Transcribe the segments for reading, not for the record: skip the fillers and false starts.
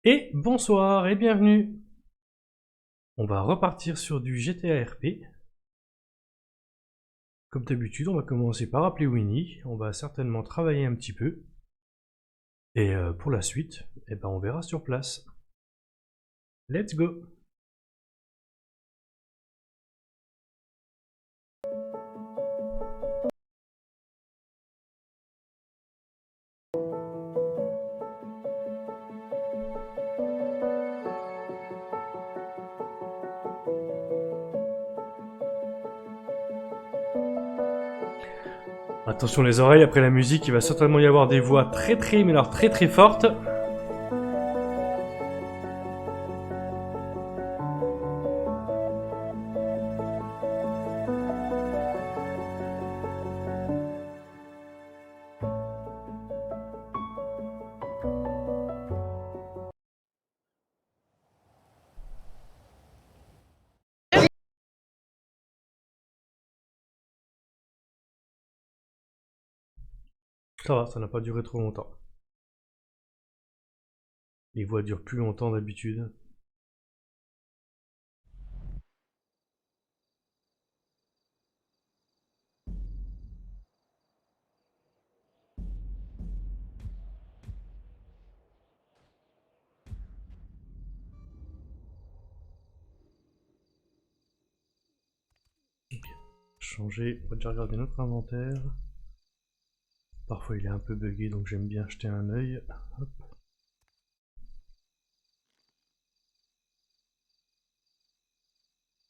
Et bonsoir et bienvenue. On va repartir sur du GTA RP. Comme d'habitude, on va commencer par appeler Winnie. On va certainement travailler un petit peu. Et pour la suite, on verra sur place. Let's go. Attention les oreilles, après la musique, il va certainement y avoir des voix mais alors très fortes. Ça va, ça n'a pas duré trop longtemps. Les voix durent plus longtemps d'habitude. Changer, on va déjà regarder notre inventaire. Parfois il est un peu buggé donc j'aime bien jeter un œil. Hop.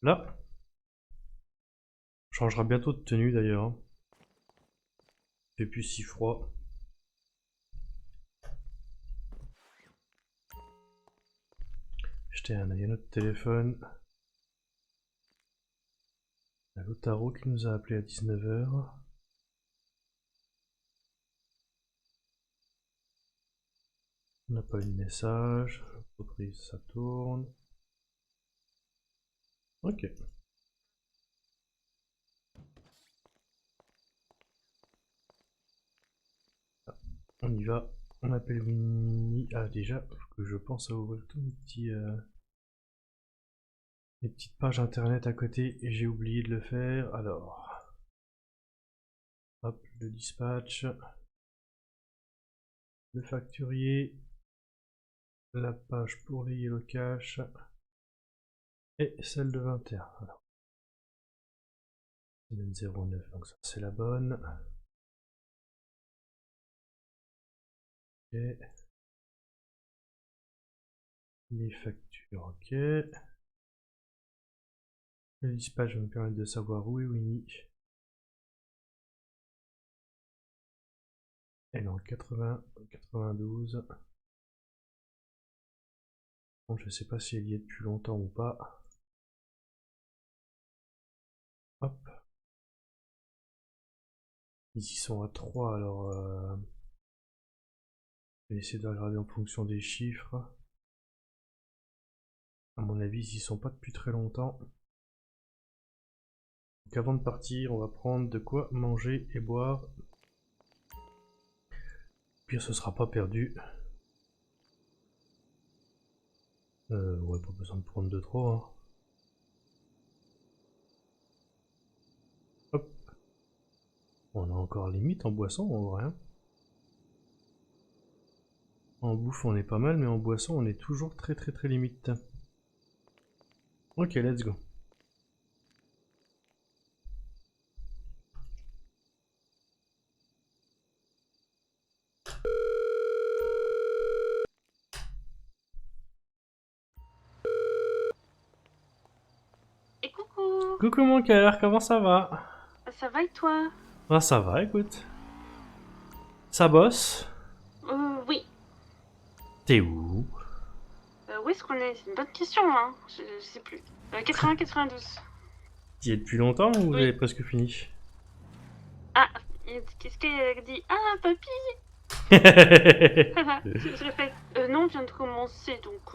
Là. On changera bientôt de tenue d'ailleurs. Il fait plus si froid. Jeter un œil à notre téléphone. Il y a Lotaro qui nous a appelé à 19h. On n'a pas eu de message. L'entreprise, ça tourne. Ok. On y va. On appelle Winnie. Ah déjà, faut que je pense à ouvrir tous mes petits... les petites pages internet à côté et j'ai oublié de le faire. Alors... Hop, le dispatch. Le facturier. La page pour les Yellow Cash. Et celle de 21. Alors. Semaine 09, donc ça c'est la bonne. Ok. Les factures, ok. Le dispatch va me permettre de savoir où est Winnie. Elle est en 80, 92. Bon, je sais pas si elle y est depuis longtemps ou pas. Hop. Ils y sont à 3, alors... je vais essayer de regarder en fonction des chiffres. À mon avis, ils y sont pas depuis très longtemps. Donc avant de partir, on va prendre de quoi manger et boire. Puis ce sera pas perdu. Ouais, pas besoin de prendre de trop, hein. Hop. On a encore limite en boisson, en vrai. Hein. En bouffe, on est pas mal, mais en boisson, on est toujours très limite. Ok, let's go. Et coucou. Coucou mon cœur, comment ça va? Ça va et toi? Ah, ça va, écoute. Ça bosse? Oui. T'es où? Où est-ce qu'on est? C'est une bonne question, hein. Je sais plus. 80-92. T'y es depuis longtemps ou vous Oui. avez presque fini? Ah, qu'est-ce qu'elle dit? Ah, papy. Je répète. Non, on vient de commencer, donc...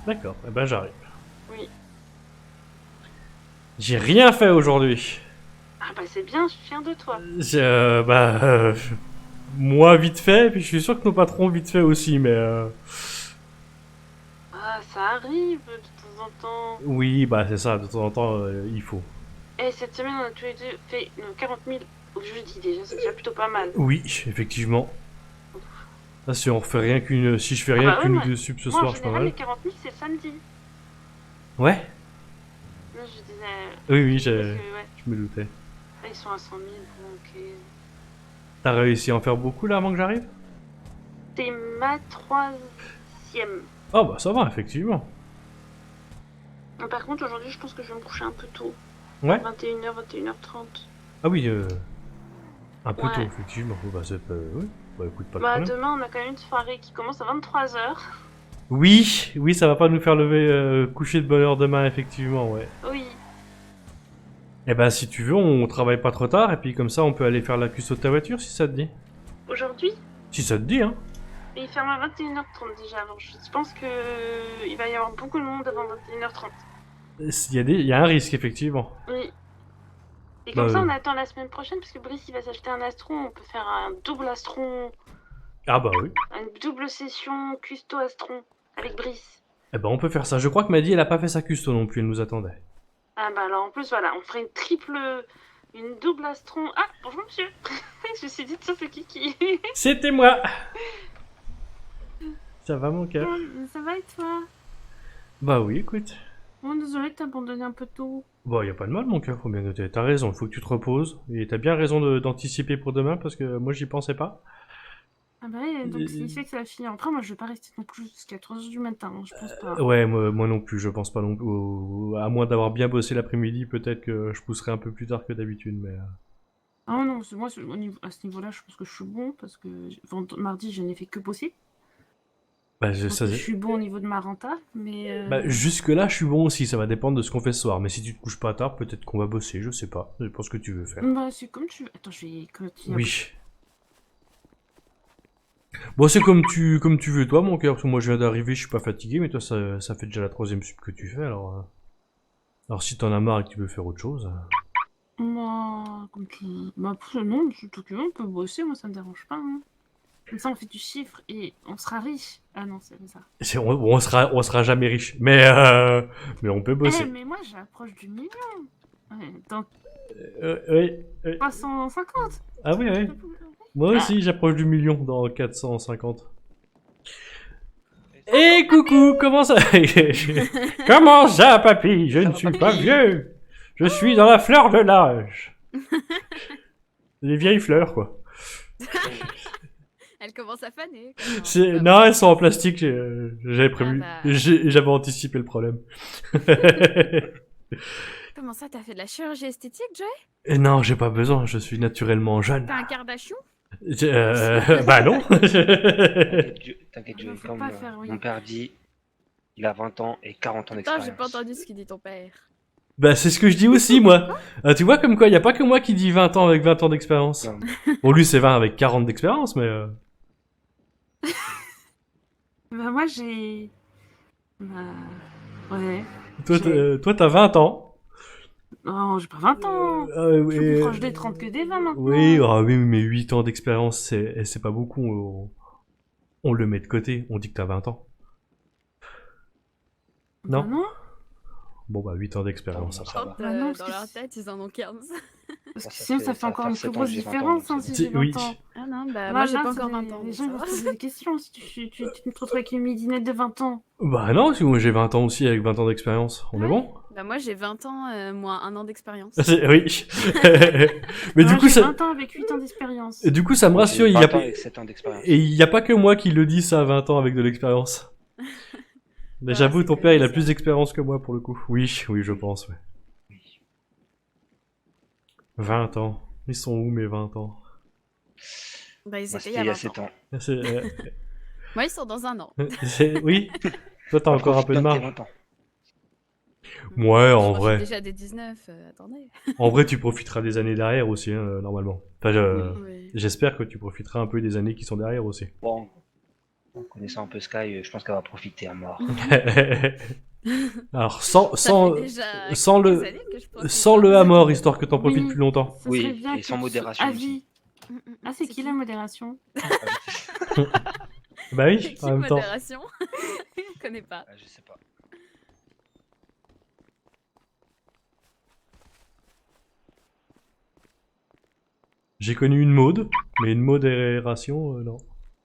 D'accord, eh ben j'arrive. Oui. J'ai rien fait aujourd'hui. Ah bah c'est bien, je suis fière de toi. Moi vite fait, puis je suis sûr que nos patrons vite fait aussi, mais ça arrive de temps en temps. Oui, bah c'est ça, de temps en temps, il faut. Et cette semaine, on a tous les deux fait nos 40 000 au jeudi déjà, c'est déjà plutôt pas mal. Oui, effectivement. Là, si on refait rien qu'une... Si je fais rien bah ouais, qu'une ou moi- deux subs ce Moi, en soir, c'est pas général, les mal. 40 000, c'est samedi. Ouais. Non, je disais. Oui, Parce que, ouais, je me doutais. là, ils sont à 100 000, bon, ok. T'as réussi à en faire beaucoup là avant que j'arrive? C'est ma 3e. Ah bah ça va, effectivement. Par contre, aujourd'hui, je pense que je vais me coucher un peu tôt. Ouais. 21h, 21h30. Ah oui, un peu Ouais. tôt, effectivement. Oh, bah c'est pas... Oui. Bah écoute, pas de Bah, problème. demain, on a quand même une soirée qui commence à 23h. Oui, oui, ça va pas nous faire lever, coucher de bonne heure demain, effectivement, ouais. Oui. Eh ben si tu veux, on travaille pas trop tard, et puis comme ça, on peut aller faire la custo de ta voiture, si ça te dit. Aujourd'hui, Si ça te dit, hein. il ferme à 21h30 déjà. Alors, je pense que il va y avoir beaucoup de monde avant 21h30. Il y a un risque, effectivement. Oui. Et comme Bah, ça, on attend la semaine prochaine, parce que Brice, il va s'acheter un Astron. On peut faire un double Astron, Ah bah oui. une double session custo Astron avec Brice. Eh ben on peut faire ça. Je crois que Maddy, elle a pas fait sa custo non plus, elle nous attendait. Ah bah alors en plus voilà, on ferait une double Astron. Ah bonjour monsieur. Je me suis dit ça c'est Kiki. C'était moi. Ça va mon cœur? Ça va et toi? Bah oui, écoute. Bon désolé de t'abandonner un peu tôt. Bon, y a pas de mal mon cœur, faut bien noter. T'as raison, il faut que tu te reposes. Et t'as bien raison d'anticiper pour demain, parce que moi j'y pensais pas. Ah bah ouais, donc il fait que ça va finir. Après moi je vais pas rester non plus jusqu'à 3h du matin, hein, je pense pas. Ouais, moi non plus, je pense pas non plus. À moins d'avoir bien bossé l'après-midi, peut-être que je pousserai un peu plus tard que d'habitude, mais... Ah non, moi à ce niveau-là je pense que je suis bon, parce que mardi je n'ai fait que bosser. Bah, Je pense que je suis bon au niveau de ma renta, mais... Bah, jusque-là, je suis bon aussi, ça va dépendre de ce qu'on fait ce soir. Mais si tu te couches pas tard, peut-être qu'on va bosser, je sais pas. Ça dépend ce que tu veux faire. Bah c'est comme tu veux. Attends, je vais continuer. Oui. Bon, c'est comme tu veux, toi, mon cœur, parce que moi je viens d'arriver, je suis pas fatigué, mais toi, ça fait déjà la 3e sub que tu fais, alors... Alors, si t'en as marre et que tu veux faire autre chose... Moi, comme tu... Bah non, si tout on peut bosser, moi ça me dérange pas. Hein. Comme ça on fait du chiffre et on sera riche. Ah non, c'est ça. On sera jamais riche, mais on peut bosser. Mais moi j'approche du million. Ouais, dans Oui. 350. Ah oui, oui. Moi aussi, j'approche du million dans 450. Eh coucou, comment ça... Comment ça, papy? Je ne suis pas vieux. Je suis dans la fleur de l'âge. Les vieilles fleurs, quoi. Elle commence à faner. Non, elles sont en plastique, j'avais prévu. Ah bah. J'avais anticipé le problème. Comment ça, t'as fait de la chirurgie esthétique, Joy? Et non, j'ai pas besoin, je suis naturellement jeune. T'as un Kardashian? Bah non. T'inquiète, Non, Joey, faut comme pas faire, oui. mon père dit, il a 20 ans et 40 ans Attends, d'expérience. j'ai pas entendu ce qu'il dit ton père. Bah c'est ce que je dis aussi, moi. Tu vois, comme quoi, y a pas que moi qui dis 20 ans avec 20 ans d'expérience. Non. Bon, lui, c'est 20 avec 40 d'expérience, mais... Bah moi j'ai... Bah... Ouais. Toi, t'as 20 ans. Non, j'ai pas 20 ans. Je suis plus proche des 30 que des 20 maintenant. Oui, mais 8 ans d'expérience, c'est pas beaucoup. On le met de côté, on dit que t'as 20 ans. Bah Non. non. Bon, bah 8 ans d'expérience. Non, ça ça va. va. Bah non, Dans parce que leur tête, ils en ont 15. Parce que Ça sinon fait- ça fait ça va encore faire une 7 plus ans que grosse j'ai 20 ans, différence hein, donc si c'est- j'ai 20 oui. ans. Ah non, bah Là, moi j'ai là, pas encore c'est- 20 ans. Les ça gens vont va. se poser des questions si tu te retrouves avec une midinette de 20 ans. Bah non, parce que moi j'ai 20 ans aussi avec 20 ans d'expérience. On est Ouais. bon? Bah moi j'ai 20 ans, moins 1 an d'expérience. Oui. Mais Moi, du coup, j'ai ça... 20 ans avec 8 ans d'expérience. Du coup, ça me rassure, J'ai il y a 20 ans pas... avec 7 ans d'expérience. Et il y a pas que moi qui le dis ça à 20 ans avec de l'expérience. Mais Bah, j'avoue, c'est ton que père, il a ça. plus d'expérience que moi pour le coup. Oui, je pense, ouais. Oui. 20 ans. Ils sont où mes 20 ans? Bah ils Moi, étaient c'était il y a il y a 20 7 ans. ans. Moi ils sont dans un an. Oui. Toi, t'as encore un peu de Profite marge. tes 20 ans. Ouais, en Je profite vrai. déjà des 19, attendez. En vrai, tu profiteras des années derrière aussi, hein, normalement. Enfin, Oui. j'espère que tu profiteras un peu des années qui sont derrière aussi. Bon, en connaissant un peu Sky, je pense qu'elle va profiter à mort. Alors, Ça fait déjà sans quelques le- années que je profite, sans hein. le à mort, histoire que t'en Oui. profites plus longtemps. Ce Oui, serait bien et sans que modération à aussi. vie. Ah, c'est qui la modération? Bah oui, C'est qui en même temps. modération? Je connais pas. Je sais pas. J'ai connu une mode, mais une modération, non.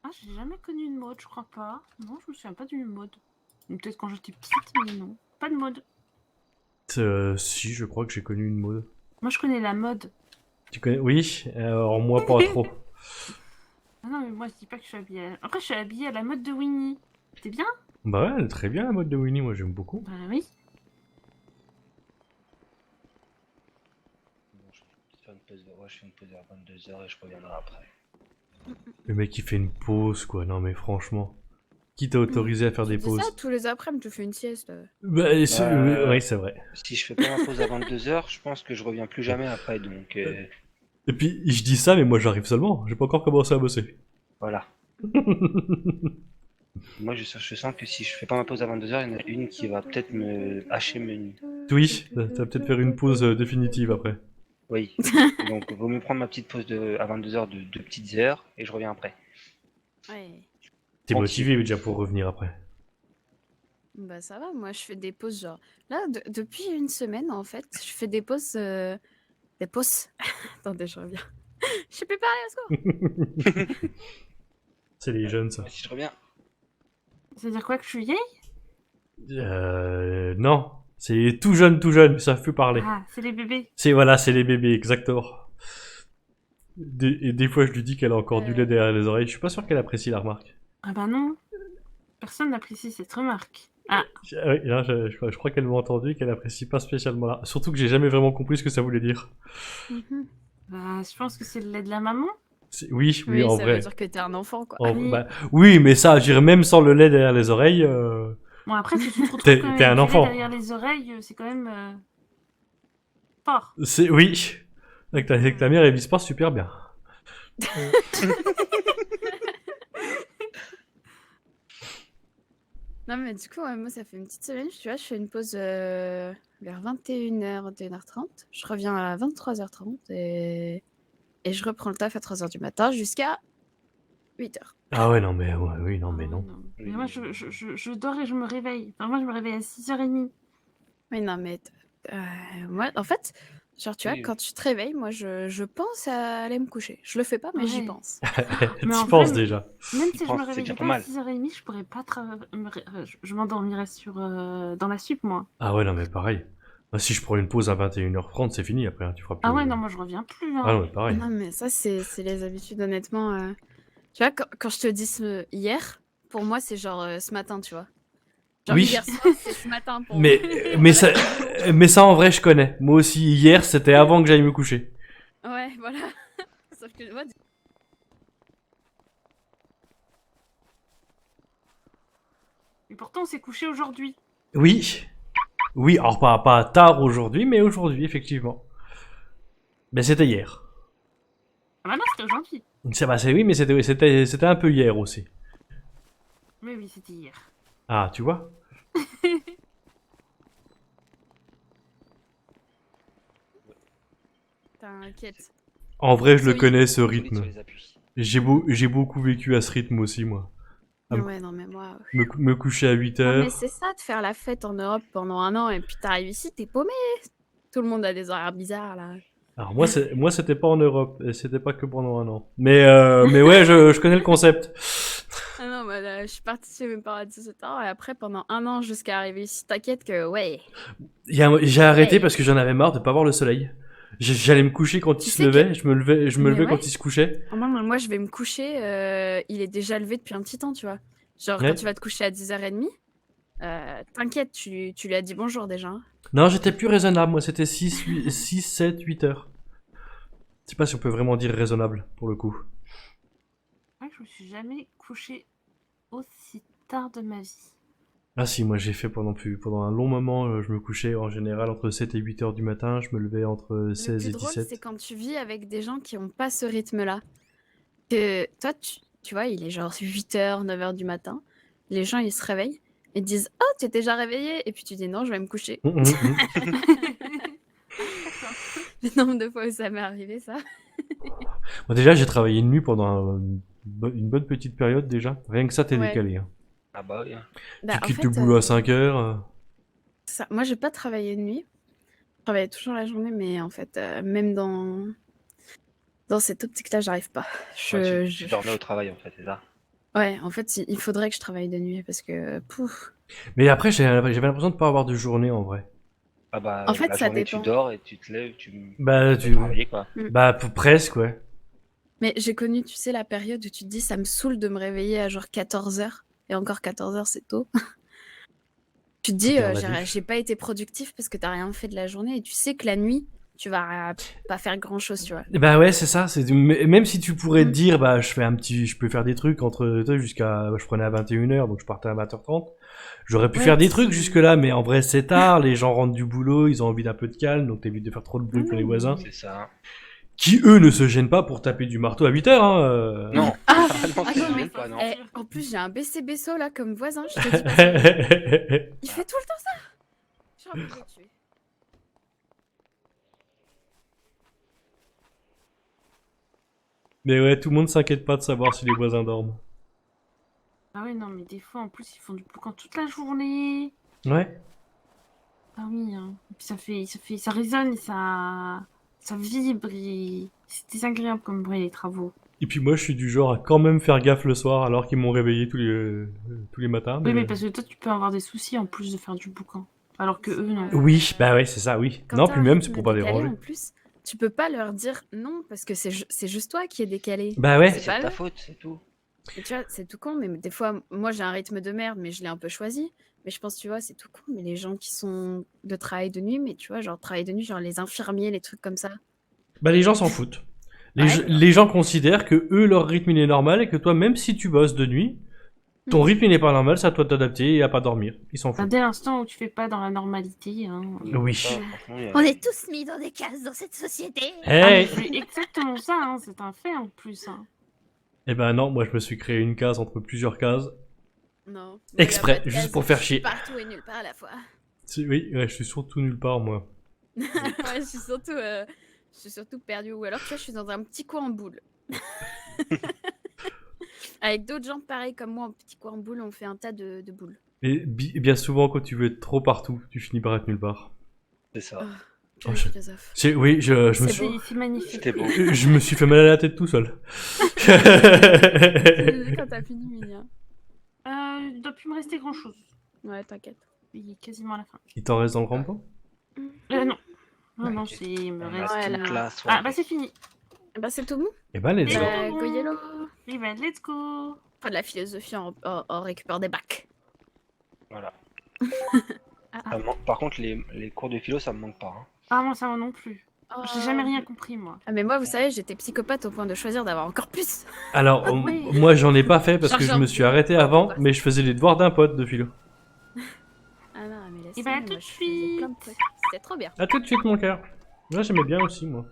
Ah, j'ai jamais connu une mode, je crois pas. Non, je me souviens pas d'une mode. Ou peut-être quand j'étais petite, mais non. Pas de mode. Si, je crois que j'ai connu une mode. Moi, je connais la mode. Tu connais? Oui, alors moi pas trop. Ah non, mais moi, je dis pas que je suis habillée Après, je suis habillée à la mode de Winnie. T'es bien? Bah ouais, elle est très bien la mode de Winnie, moi j'aime beaucoup. Bah oui. Bon, je vais faire une pause de... ouais, je fais une pause à 22h et je reviendrai après. Le mec il fait une pause quoi, non mais franchement. Qui t'a autorisé à faire Tu des dis pauses? ça tous les après-midi, tu fais une sieste. Bah, ouais, c'est vrai. Si je fais pas ma pause à 22h, je pense que je reviens plus jamais après, donc Et puis je dis ça, mais moi j'arrive seulement, j'ai pas encore commencé à bosser. voilà. Moi, je sens que si je fais pas ma pause à 22h, il y en a une qui va peut-être me hacher mes nuits. Oui, ça va peut-être faire une pause définitive après. Oui. Donc, vaut mieux prendre ma petite pause à 22h de 2 petites heures et je reviens après. Ouais. T'es Tranquille. motivé déjà pour revenir après. Bah ça va, moi je fais des pauses genre... Là, depuis une semaine en fait, je fais des pauses... Des pauses... Attendez, je reviens. Je sais plus parler, à ce C'est les jeunes ça. Si je reviens. C'est-à-dire quoi, que je suis vieille? Non, c'est tout jeune, ils savent plus parler. Ah, c'est les bébés. Voilà, c'est les bébés, exactement. Et des fois je lui dis qu'elle a encore du lait derrière les oreilles, je suis pas sûr qu'elle apprécie la remarque. Ah bah non. Personne n'apprécie cette remarque. Ah, Oui, là, je crois qu'elle m'a entendu et qu'elle apprécie pas spécialement là. Surtout que j'ai jamais vraiment compris ce que ça voulait dire. bah je pense que c'est le lait de la maman. Oui, Oui, en ça vrai. veut dire que t'es un enfant quoi. Oui. Oui, mais ça, je dirais même sans le lait derrière les oreilles. Bon, après, si tu te retrouves T'es quand même un avec du lait enfant. derrière les oreilles, c'est quand même fort. Oui. Avec ta mère, elle vise pas super bien. Non mais du coup, moi ça fait une petite semaine, tu vois, je fais une pause vers 21h, 21h30. Je reviens à 23h30 et je reprends le taf à 3h du matin jusqu'à 8h. Ah ouais, non, mais oui, non, mais non. Mais moi, je dors et je me réveille. Enfin, moi, je me réveille à 6h30. Mais non mais... moi, en fait, genre tu vois, Oui. quand tu te réveilles, moi je pense à aller me coucher. Je le fais pas, mais j'y Ouais. pense. Mais en Tu penses vrai, déjà. Même si je penses, me c'est réveillais déjà pas pas à mal. 6h30, je pourrais pas je m'endormirais dans la sup, moi. Ah ouais, non, mais pareil. Moi, si je prends une pause à 21h30, c'est fini après, hein, tu feras plus. Ah ouais, non, moi, je reviens plus. Hein. Ah non, mais pareil. Non mais ça c'est les habitudes honnêtement. Tu vois, quand je te dis hier, pour moi c'est genre ce matin, tu vois. Genre Oui. hier soir, c'est ce matin pour moi. Mais ça, en vrai, je connais. Moi aussi, hier, c'était avant que j'aille me coucher. Ouais, voilà. Sauf que moi, Et pourtant, on s'est couché aujourd'hui. Oui. Oui, alors pas tard aujourd'hui, mais aujourd'hui, effectivement. Mais c'était hier. Ah bah non, c'était aujourd'hui. Oui, mais c'était un peu hier aussi. Mais oui, c'était hier. Ah, tu vois? t'inquiète. En vrai, je le Oui. connais, ce Solide sur rythme. les appuis. J'ai beaucoup vécu à ce rythme aussi, moi. Ah, Ouais, non mais moi... Me coucher à 8 Non heures. mais c'est ça de faire la fête en Europe pendant un an et puis t'arrives ici, t'es paumé. Tout le monde a des horaires bizarres là. Alors moi, c'était pas en Europe, et c'était pas que pendant un an. Mais ouais, je connais le concept. Ah non, bah, là, je suis partie chez mes parents à 17 ans et après pendant un an jusqu'à arriver ici, t'inquiète que ouais. J'ai arrêté Ouais. parce que j'en avais marre de pas voir le soleil. J'allais me coucher quand il Tu se sais levait, je me levais Mais quand ouais. il se couchait. Moi je vais me coucher, il est déjà levé depuis un petit temps, tu vois. Genre Ouais. quand tu vas te coucher à 10h30, t'inquiète, tu lui as dit bonjour déjà. Hein. Non, j'étais plus raisonnable, moi c'était 6, 7, 8 heures. Je sais pas si on peut vraiment dire raisonnable, pour le coup. Ouais, je me suis jamais couchée aussi tard de ma vie. Ah si, moi j'ai fait pendant un long moment, je me couchais en général entre 7 et 8 heures du matin, je me levais entre 16 Le et plus drôle, 17. c'est quand tu vis avec des gens qui ont pas ce rythme-là. Que toi, tu vois, il est genre 8h, 9h du matin. Les gens, ils se réveillent et disent « Oh, tu es déjà réveillé » Et puis tu dis « Non, je vais me coucher. Le nombre de fois où ça m'est arrivé, ça. Moi déjà, j'ai travaillé de nuit pendant une bonne petite période déjà. Rien que ça, t'es Ouais. décalé. Hein. Ah bah oui. Bah, Tu en quittes fait, le boulot à 5 heures. moi, j'ai pas travaillé de nuit. Je travaillais toujours la journée, mais en fait, même dans Dans cette optique-là, j'arrive pas. Ouais, tu dormais au travail en fait, c'est ça? Ouais, en fait, il faudrait que je travaille de nuit parce que, pouf. Mais après, j'avais l'impression de pas avoir de journée en vrai. Ah bah, En fait, la ça journée, dépend. tu dors et tu te lèves, Bah, tu vas travailler, quoi. bah presque, ouais. Mais j'ai connu, tu sais, la période où tu te dis, ça me saoule de me réveiller à genre 14h. Et encore 14h, c'est tôt. Tu te dis, T'es en addict. j'ai pas été productif parce que t'as rien fait de la journée. Et tu sais que la nuit, tu vas pas faire grand-chose, tu vois. Bah ouais, c'est ça. Même si tu pourrais te Mm. dire, bah je peux faire des trucs entre toi jusqu'à, je prenais à 21h, donc je partais à 20h30. J'aurais pu Ouais, faire des si. trucs jusque-là, mais en vrai c'est tard, les gens rentrent du boulot, ils ont envie d'un peu de calme, donc t'évites de faire trop de bruit pour les voisins, C'est ça. qui eux ne se gênent pas pour taper du marteau à 8h, hein. Non. Ah, non, ah c'est non, même mais pas, non. eh, en plus, j'ai un BCBSO là comme voisin, je te dis pas ça. Il fait tout le temps ça. J'ai envie de le tuer. Mais ouais, tout le monde s'inquiète pas de savoir si les voisins dorment. Ah oui, non, mais des fois, en plus, ils font du boucan toute la journée. Ouais. Ah oui, hein. Et puis ça résonne et ça vibre et c'est désagréable comme bruit, les travaux. Et puis moi je suis du genre à quand même faire gaffe le soir alors qu'ils m'ont réveillé tous les matins. Oui, mais parce que toi, tu peux avoir des soucis en plus de faire du boucan. Alors que eux, non. Oui, bah ouais, c'est ça, oui. Quand Non, t'as puis un même c'est rythme pour pas décalé, déranger. en plus, tu peux pas leur dire non parce que c'est juste toi qui es décalé. Bah ouais. Mais C'est pas c'est ta eux. faute, c'est tout. Et tu vois, c'est tout con, mais des fois, moi j'ai un rythme de merde, mais je l'ai un peu choisi. Mais je pense, tu vois, c'est tout con. Mais les gens qui sont de travail de nuit, mais tu vois, genre travail de nuit, genre les infirmiers, les trucs comme ça. Bah les gens s'en foutent. Ouais. Les gens considèrent que eux leur rythme il est normal et que toi même si tu bosses de nuit, ton Mm. rythme il n'est pas normal, c'est à toi de t'adapter et à pas dormir. Ils s'en Enfin, foutent. dès l'instant où tu fais pas dans la normalité, hein. Oui. Ça, franchement, On est tous mis dans des cases dans cette société. Ah, mais Hey. c'est exactement ça, hein. C'est un fait en plus, hein. Eh ben non, moi je me suis créé une case entre plusieurs cases. Non. Moi, Exprès, y a pas de juste case, pour faire je suis chier. partout et nulle part à la fois. Oui, ouais, je suis surtout nulle part moi. Ouais, je suis surtout perdue. Ou alors, tu vois, je suis dans un petit coin en boule. Avec d'autres gens pareils comme moi, en petit coin en boule, on fait un tas de boules. Et bien souvent quand tu veux être trop partout, tu finis par être nulle part. c'est ça. Quel Oh, philosophe. Oui, je me C'est suis... beau. C'est magnifique. C'était beau. Je me suis fait mal à la tête tout seul. Tu le dis quand t'as fini, Minia. Il doit plus me rester grand chose. Ouais, t'inquiète. Il est quasiment à la fin. Il t'en reste dans le crampon? Non. Non, T'inquiète. c'est. Il me On reste. a Ouais, toute là. la soirée. Ah, bah c'est fini. Bah, c'est tout mou. Eh ben let's go. Go yellow. Eh ben, let's go. Pas de la philosophie, on récupère des bacs. Voilà. Ah, Ça me par contre, les cours de philo, ça me manque pas. Hein. Ah, moi, ça moi non plus. oh. J'ai jamais rien compris, moi. Ah, mais moi, vous savez, j'étais psychopathe au point de choisir d'avoir encore plus. Alors, Oui. moi j'en ai pas fait parce que je Genre, me suis arrêté avant, mais je faisais les devoirs d'un pote de philo. Ah non, mais laisse Eh ben, à tomber, tout moi, de je faisais plein de suite. trucs. C'était trop bien. À tout de suite mon cœur. Moi j'aimais bien aussi moi.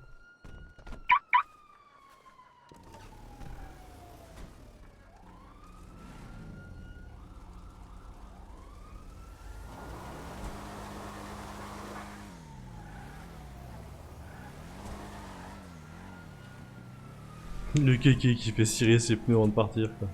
Le kéké qui fait cirer ses pneus avant de partir quoi.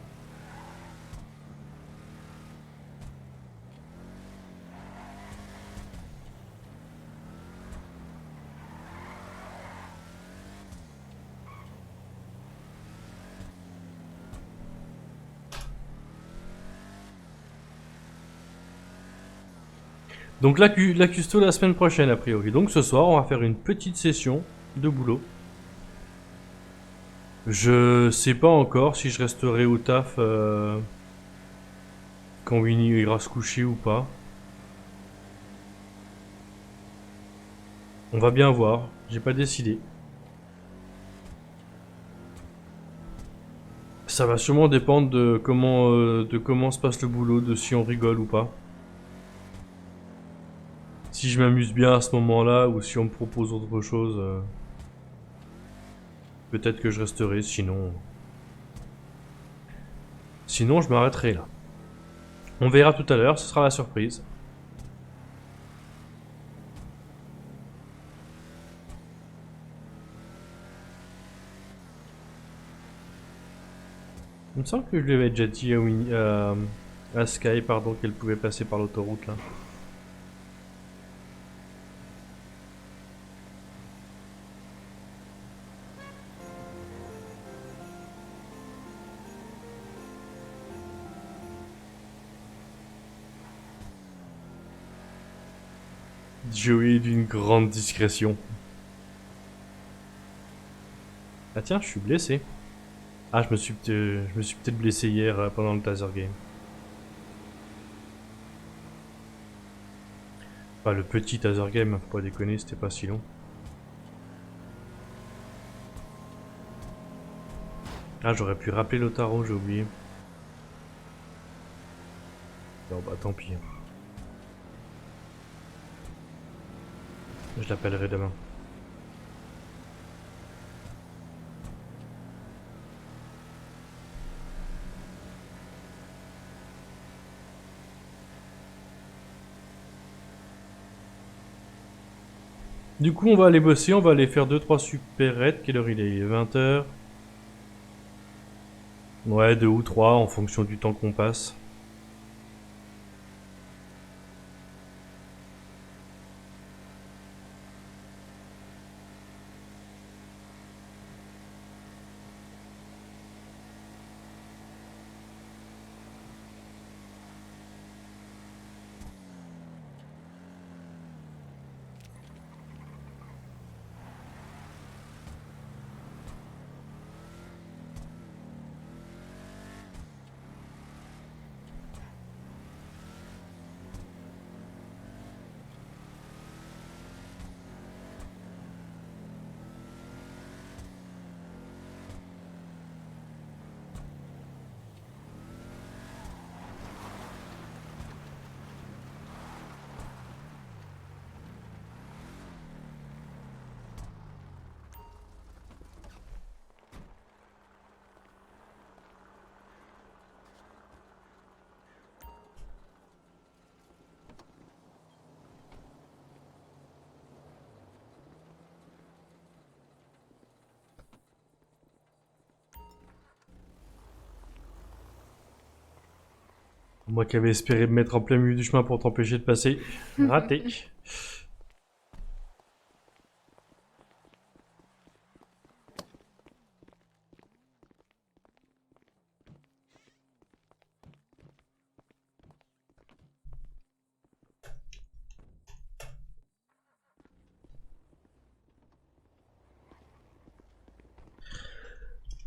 Donc la custo la semaine prochaine a priori. Donc ce soir on va faire une petite session de boulot. Je sais pas encore si je resterai au taf quand Winnie ira se coucher ou pas. On va bien voir, j'ai pas décidé. Ça va sûrement dépendre de comment se passe le boulot, de si on rigole ou pas. Si je m'amuse bien à ce moment-là ou si on me propose autre chose, peut-être que je resterai, sinon je m'arrêterai là. On verra tout à l'heure, ce sera la surprise. Il me semble que je lui avais déjà dit à Sky pardon, qu'elle pouvait passer par l'autoroute là. Joey d'une grande discrétion. Ah tiens, je suis blessé. Ah, je me suis peut-être blessé hier pendant le taser game. Enfin, le petit taser game, faut pas déconner, c'était pas si long. Ah, j'aurais pu rappeler Lotaro, j'ai oublié. Bon bah tant pis. Je l'appellerai demain. Du coup, on va aller bosser, on va aller faire 2-3 supérettes. Quelle heure il est? 20h. Ouais, 2 ou 3 en fonction du temps qu'on passe. Moi qui avais espéré me mettre en plein milieu du chemin pour t'empêcher de passer. Raté.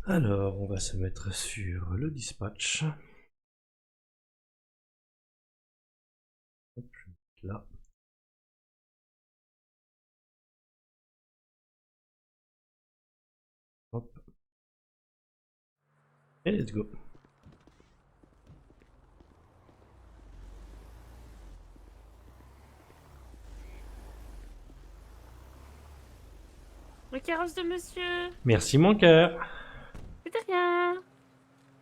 Alors, on va se mettre sur le dispatch. Hop, je vais mettre là. Hop. Et let's go. Le carrosse de monsieur. Merci mon cœur. C'est de rien.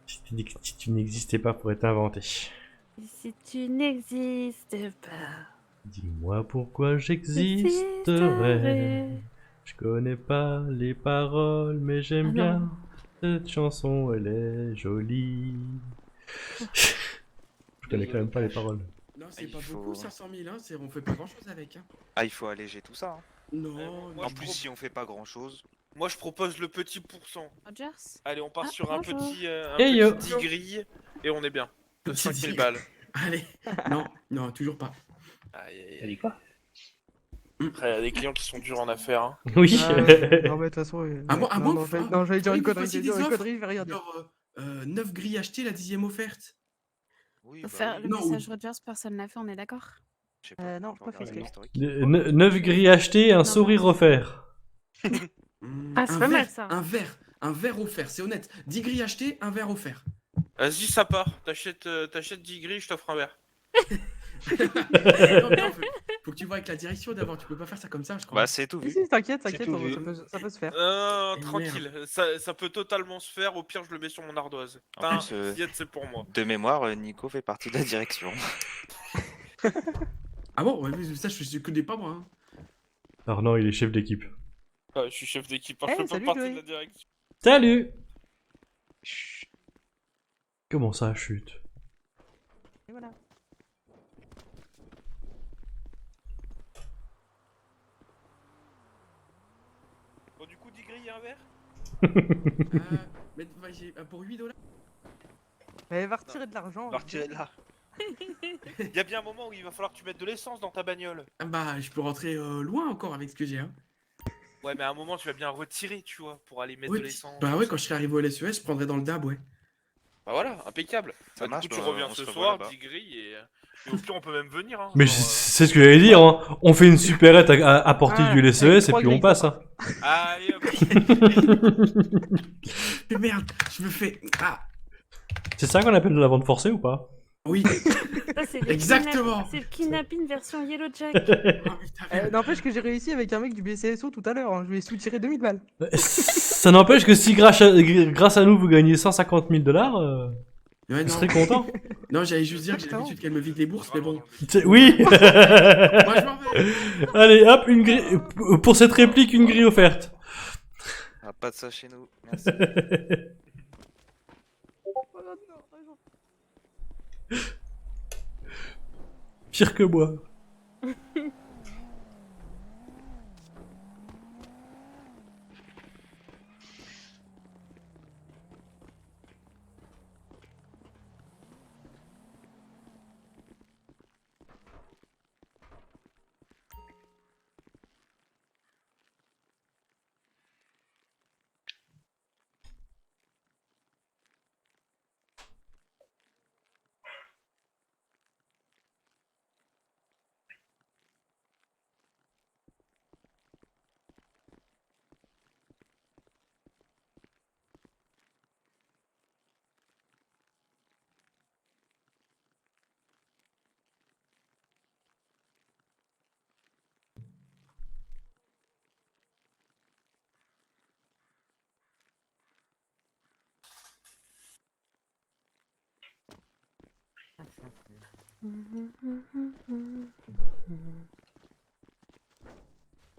Je t'ai dit que si tu n'existais pas pour être inventé. Et si tu n'existes pas, Dis-moi pourquoi j'existerais. j'existerais. Je connais pas les paroles, mais j'aime Ah non. bien cette chanson, elle est jolie. Je connais quand même pas les paroles. Non, c'est Il pas faut- beaucoup, 500 000, hein, on fait pas grand chose avec. Hein. Ah, il faut alléger tout ça. Hein. Non, moi, En je plus, trouve- si on fait pas grand chose. Moi, je propose le petit pourcent. Rogers. Allez, on part Ah, sur un bonjour. petit, Hey yo. petit 10 grilles et on est bien. De Petit 5000 10. balles. Allez, non, non, toujours pas. Aïe, aïe, T'as aïe. dit quoi? Après, il y a des clients qui sont durs en affaires. Hein. Oui. Non, mais de toute façon. Ah bon, ah bon, non, j'allais dire oui, une vous connerie, fassiez j'allais dire des une offres. connerie, je vais rien dire. Genre, 9 grilles achetées, la 10e offerte. Oui, Faut bah faire oui. le Non, message Rogers, personne l'a fait, on est d'accord? Je sais pas. Non, je pas regarde fiscal. l'historique. 9 grilles achetées, un Non, sourire non. offert. Ah, c'est un pas mal, verre, ça. un verre offert, c'est honnête. 10 grilles achetées, un verre offert. Vas-y, ça part. T'achètes 10 grilles, je t'offre un verre. Non, mais non, faut que tu vois avec la direction d'abord, tu peux pas faire ça comme ça, je crois. Bah, c'est tout Si, vu. si, t'inquiète, C'est t'inquiète, tout vu. ça peut se faire. Et Tranquille. Ça peut totalement se faire. Au pire, je le mets sur mon ardoise. En Putain, plus, Ziette, c'est pour moi. De mémoire, Nico fait partie de la direction. Ah bon, ouais, mais ça, je connais pas moi. Hein. Alors non, il est chef d'équipe. Ah, je suis chef d'équipe. Hein, Eh, je fais pas salut, partie Joey. de la direction. Salut. Chut. Comment ça, chute? Et voilà. Bon, du coup, 10 grilles et un verre. Mais pour 8 $. Mais va retirer de l'argent. Va retirer de là. Il y a bien un moment où il va falloir que tu mettes de l'essence dans ta bagnole. Ah bah, je peux rentrer loin encore avec ce que j'ai. Hein. Ouais, mais à un moment, tu vas bien retirer, tu vois, pour aller mettre Ouais, de l'essence. bah tout ouais, ça. quand je serai arrivé au LSES, je prendrai dans le DAB, ouais. Bah voilà, impeccable. Ça Bah, marche, du coup, tu bah, reviens on ce se revoit soir, là-bas. 10 grilles, et au pire, on peut même venir. Hein, Mais genre, c'est ce que j'allais dire, hein. On fait une supérette à portée Ah, du avec LSES et 3 puis on grilles, passe. ça Hein. Allez, hop. Mais merde, je me fais... Ah, C'est ça qu'on appelle de la vente forcée ou pas? oui. Ça, c'est le Exactement. C'est le kidnapping version Yellow Jack. Ah, putain, merde. N'empêche que j'ai réussi avec un mec du BCSO tout à l'heure. Hein. Je lui ai soutiré 2000 balles. Ça n'empêche que si grâce à nous vous gagnez 150 000 $, Ouais, vous non. serez content. Non, j'allais juste dire que j'ai l'habitude qu'elle me vide les bourses, mais bon. Oui. Moi, je m'en vais. Allez, hop, une grille. Pour cette réplique, une grille offerte. Ah, pas de ça chez nous. Merci. Pire que moi.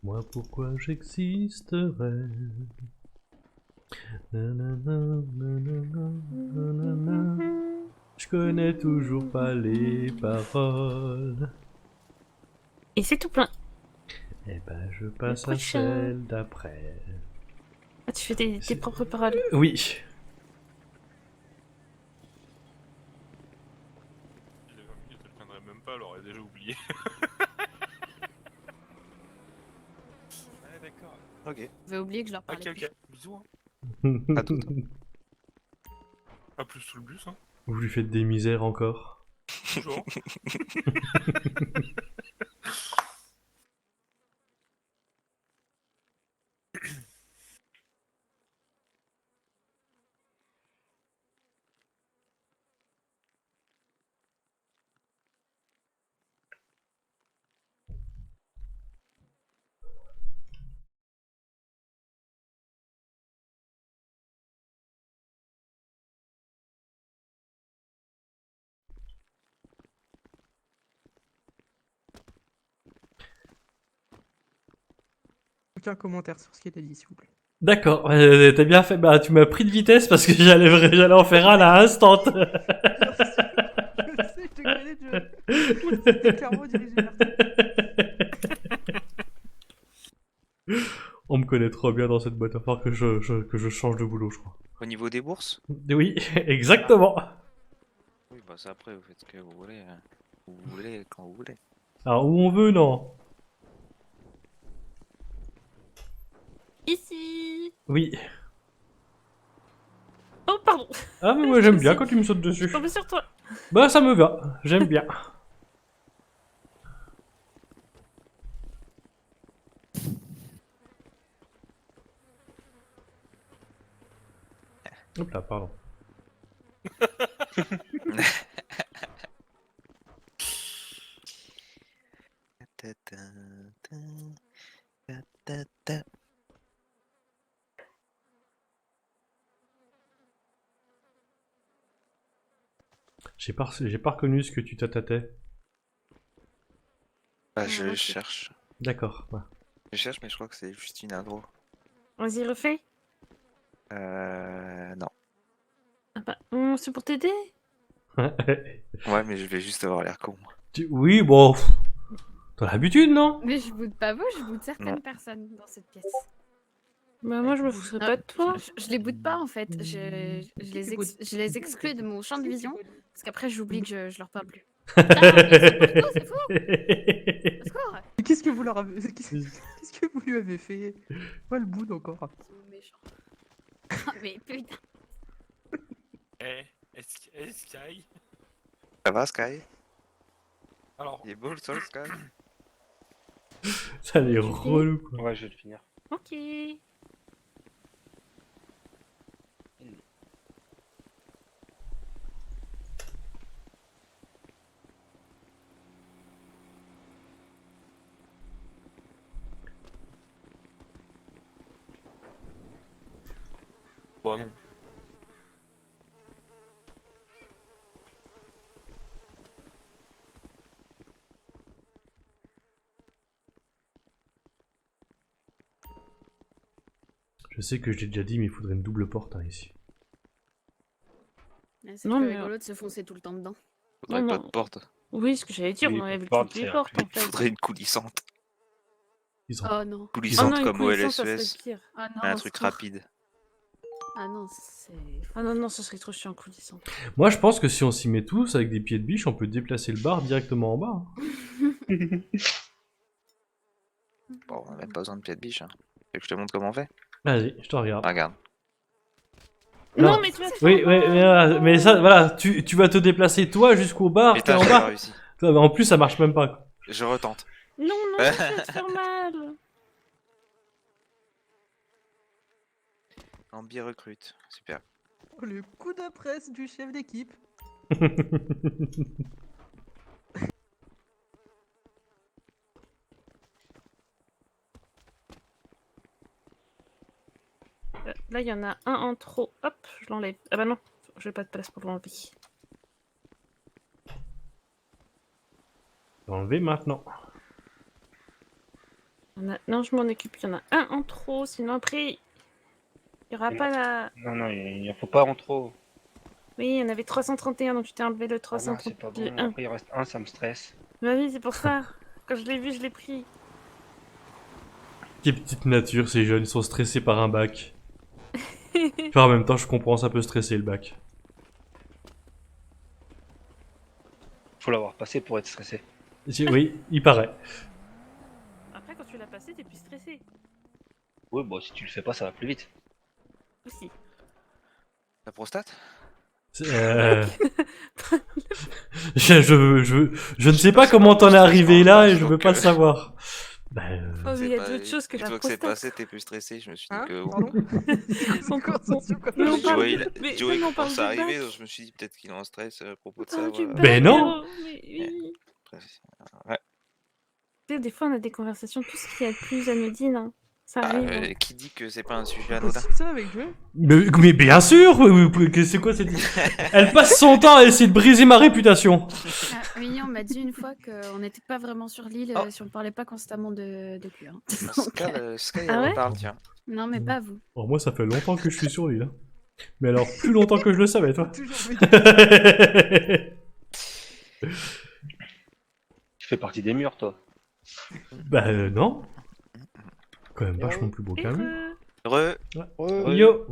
Moi, pourquoi j'existerais? Nanana, nanana, nanana. Je connais toujours pas les paroles. Et c'est tout plein. Eh ben, je passe à prochain. celle d'après. Ah, tu fais tes propres paroles. Oui. Les 20 minutes, elle tiendrait même pas, elle aurait déjà oublié. Ouais, d'accord. Ok. J'avais oublié que je leur parlais. Ok, plus. ok. Bisous, hein. À tout. À plus sous le bus, hein. Vous lui faites des misères encore. Toujours. Aucun commentaire sur ce qu'il a dit, s'il vous plaît. D'accord, t'as bien fait. Bah, tu m'as pris de vitesse parce que j'allais en faire un à instant. Je sais, je te connais, C'était clairement dirigé vers toi. On me connaît trop bien dans cette boîte. Il va falloir que je change de boulot, je crois. Au niveau des bourses? Oui, exactement. Oui, bah ça après, vous faites ce que vous voulez. Hein. Vous voulez, quand vous voulez. Alors, où on veut, non? Ici. Oui. Oh, pardon. Ah, mais moi j'aime bien quand tu me sautes dessus. Je suis tombée sur toi. Bah, ça me va. J'aime bien. Hop là, pardon. Ta, ta, ta, ta, ta, ta. J'ai pas reconnu ce que tu tâtais. Bah, je ok. cherche. D'accord. Ouais. Je cherche, mais je crois que c'est juste une intro. Vas-y, refais. Non. Ah bah, c'est pour t'aider. Ouais, mais je vais juste avoir l'air con. Moi. Oui, bon. T'as l'habitude, non? Mais je boude pas vous, je boude certaines Non. personnes dans cette pièce. Bah, moi, je me foutrais Ah, pas de toi. Je les boude pas en fait. Je Tu boudes. les exclus de mon champ de vision Parce qu'après, j'oublie que je leur parle plus. Ah, mais c'est pour toi, c'est faux. Au secours. Mais qu'est-ce que vous leur avez... Qu'est-ce que vous lui avez fait? Pas le bout encore. C'est méchant. Ah, mais putain. Sky. Ça va, Sky? Alors, Il est beau le sol, Sky? Ça est relou quoi. Ouais, je vais le finir. Ok. bon, non. Je sais que je l'ai déjà dit, mais il faudrait une double porte hein, ici. C'est Non, plus mais- rigolo de se foncer tout le temps dedans. Faudrait Non, pas non. de porte. Oui, ce que j'allais dire, Oui, on avait vu porte, toutes les c'est portes en Il fait. faudrait une coulissante. Ils ont... Oh non. Oh Coulissante non, une comme au coulissante, ça serait LSES. pire. Ah non, Un au truc secours. rapide. Ah non, c'est... Ah non, non, ça serait trop chiant coulissante. Moi je pense que si on s'y met tous avec des pieds de biche, on peut déplacer le bar directement en bas. hein. Bon, on a même pas besoin de pied de biche. Hein. Tu veux que je te montre comment on fait? Vas-y, je te regarde. Regarde. Non. Non, mais tu vas te Oui, faire oui, mal. mais ça, voilà, tu vas te déplacer toi jusqu'au bar, t'es Putain, en j'ai bas. réussi. Toi, bah, en plus, ça marche même pas. quoi. Je retente. Non, non, tu vas te faire mal. Ambi recrute. Super. Oh, le coup de presse du chef d'équipe. Là, il y en a un en trop. Hop, je l'enlève. Ah bah non, j'ai pas de place pour l'enlever. Enlever maintenant. Non, je m'en occupe. Il y en a un en trop, sinon après, il y aura pas la... Non, non, il en faut pas en trop. Oui, il y en avait 331, donc tu t'es enlevé le Ah non, c'est pas bon. 331. Après, il reste un, ça me stresse. Bah oui, c'est pour ça. Quand je l'ai vu, je l'ai pris. Quelle petite nature, ces jeunes, ils sont stressés par un bac. Enfin, en même temps, je comprends, ça peut stresser le bac. Faut l'avoir passé pour être stressé. Oui, il paraît. Après, quand tu l'as passé, t'es plus stressé. Oui, bon, si tu le fais pas, ça va plus vite. Aussi. La prostate? Je ne sais pas comment t'en es arrivé là et je veux pas le savoir. Bah, Oh, mais il y a pas- d'autres choses que une la fois que c'est prostate. passé, t'es plus stressé. Je me suis dit Hein que. Pardon On- Conversation comme Mais on ça. parle Joey, du- mais Joey non, on parle commence du à arriver, bac. donc je me suis dit peut-être qu'il est en stress à propos de Oh, ça. du voilà. bac, Ben non. mais oui. Après, ouais. Tu sais, des fois, on a des conversations, tout ce qui est plus anodine. Hein. Ça arrive. hein. Qui dit que c'est pas un sujet C'est anodin? possible ça avec Joey? mais bien sûr. C'est quoi cette... Elle passe son temps à essayer de briser ma réputation. Ah, Mignon m'a dit une fois qu'on n'était pas vraiment sur l'île Oh. si on parlait pas constamment de cul. Hein. Sky, Ah elle ouais reparle, tiens. Non, mais pas vous. Bon, moi, ça fait longtemps que je suis sur l'île. Hein. Mais alors, plus longtemps que je le savais, toi. Toujours méga. Tu fais partie des murs, toi. Bah non. Quand même vachement plus beau qu'un mur. Heureux. Yo.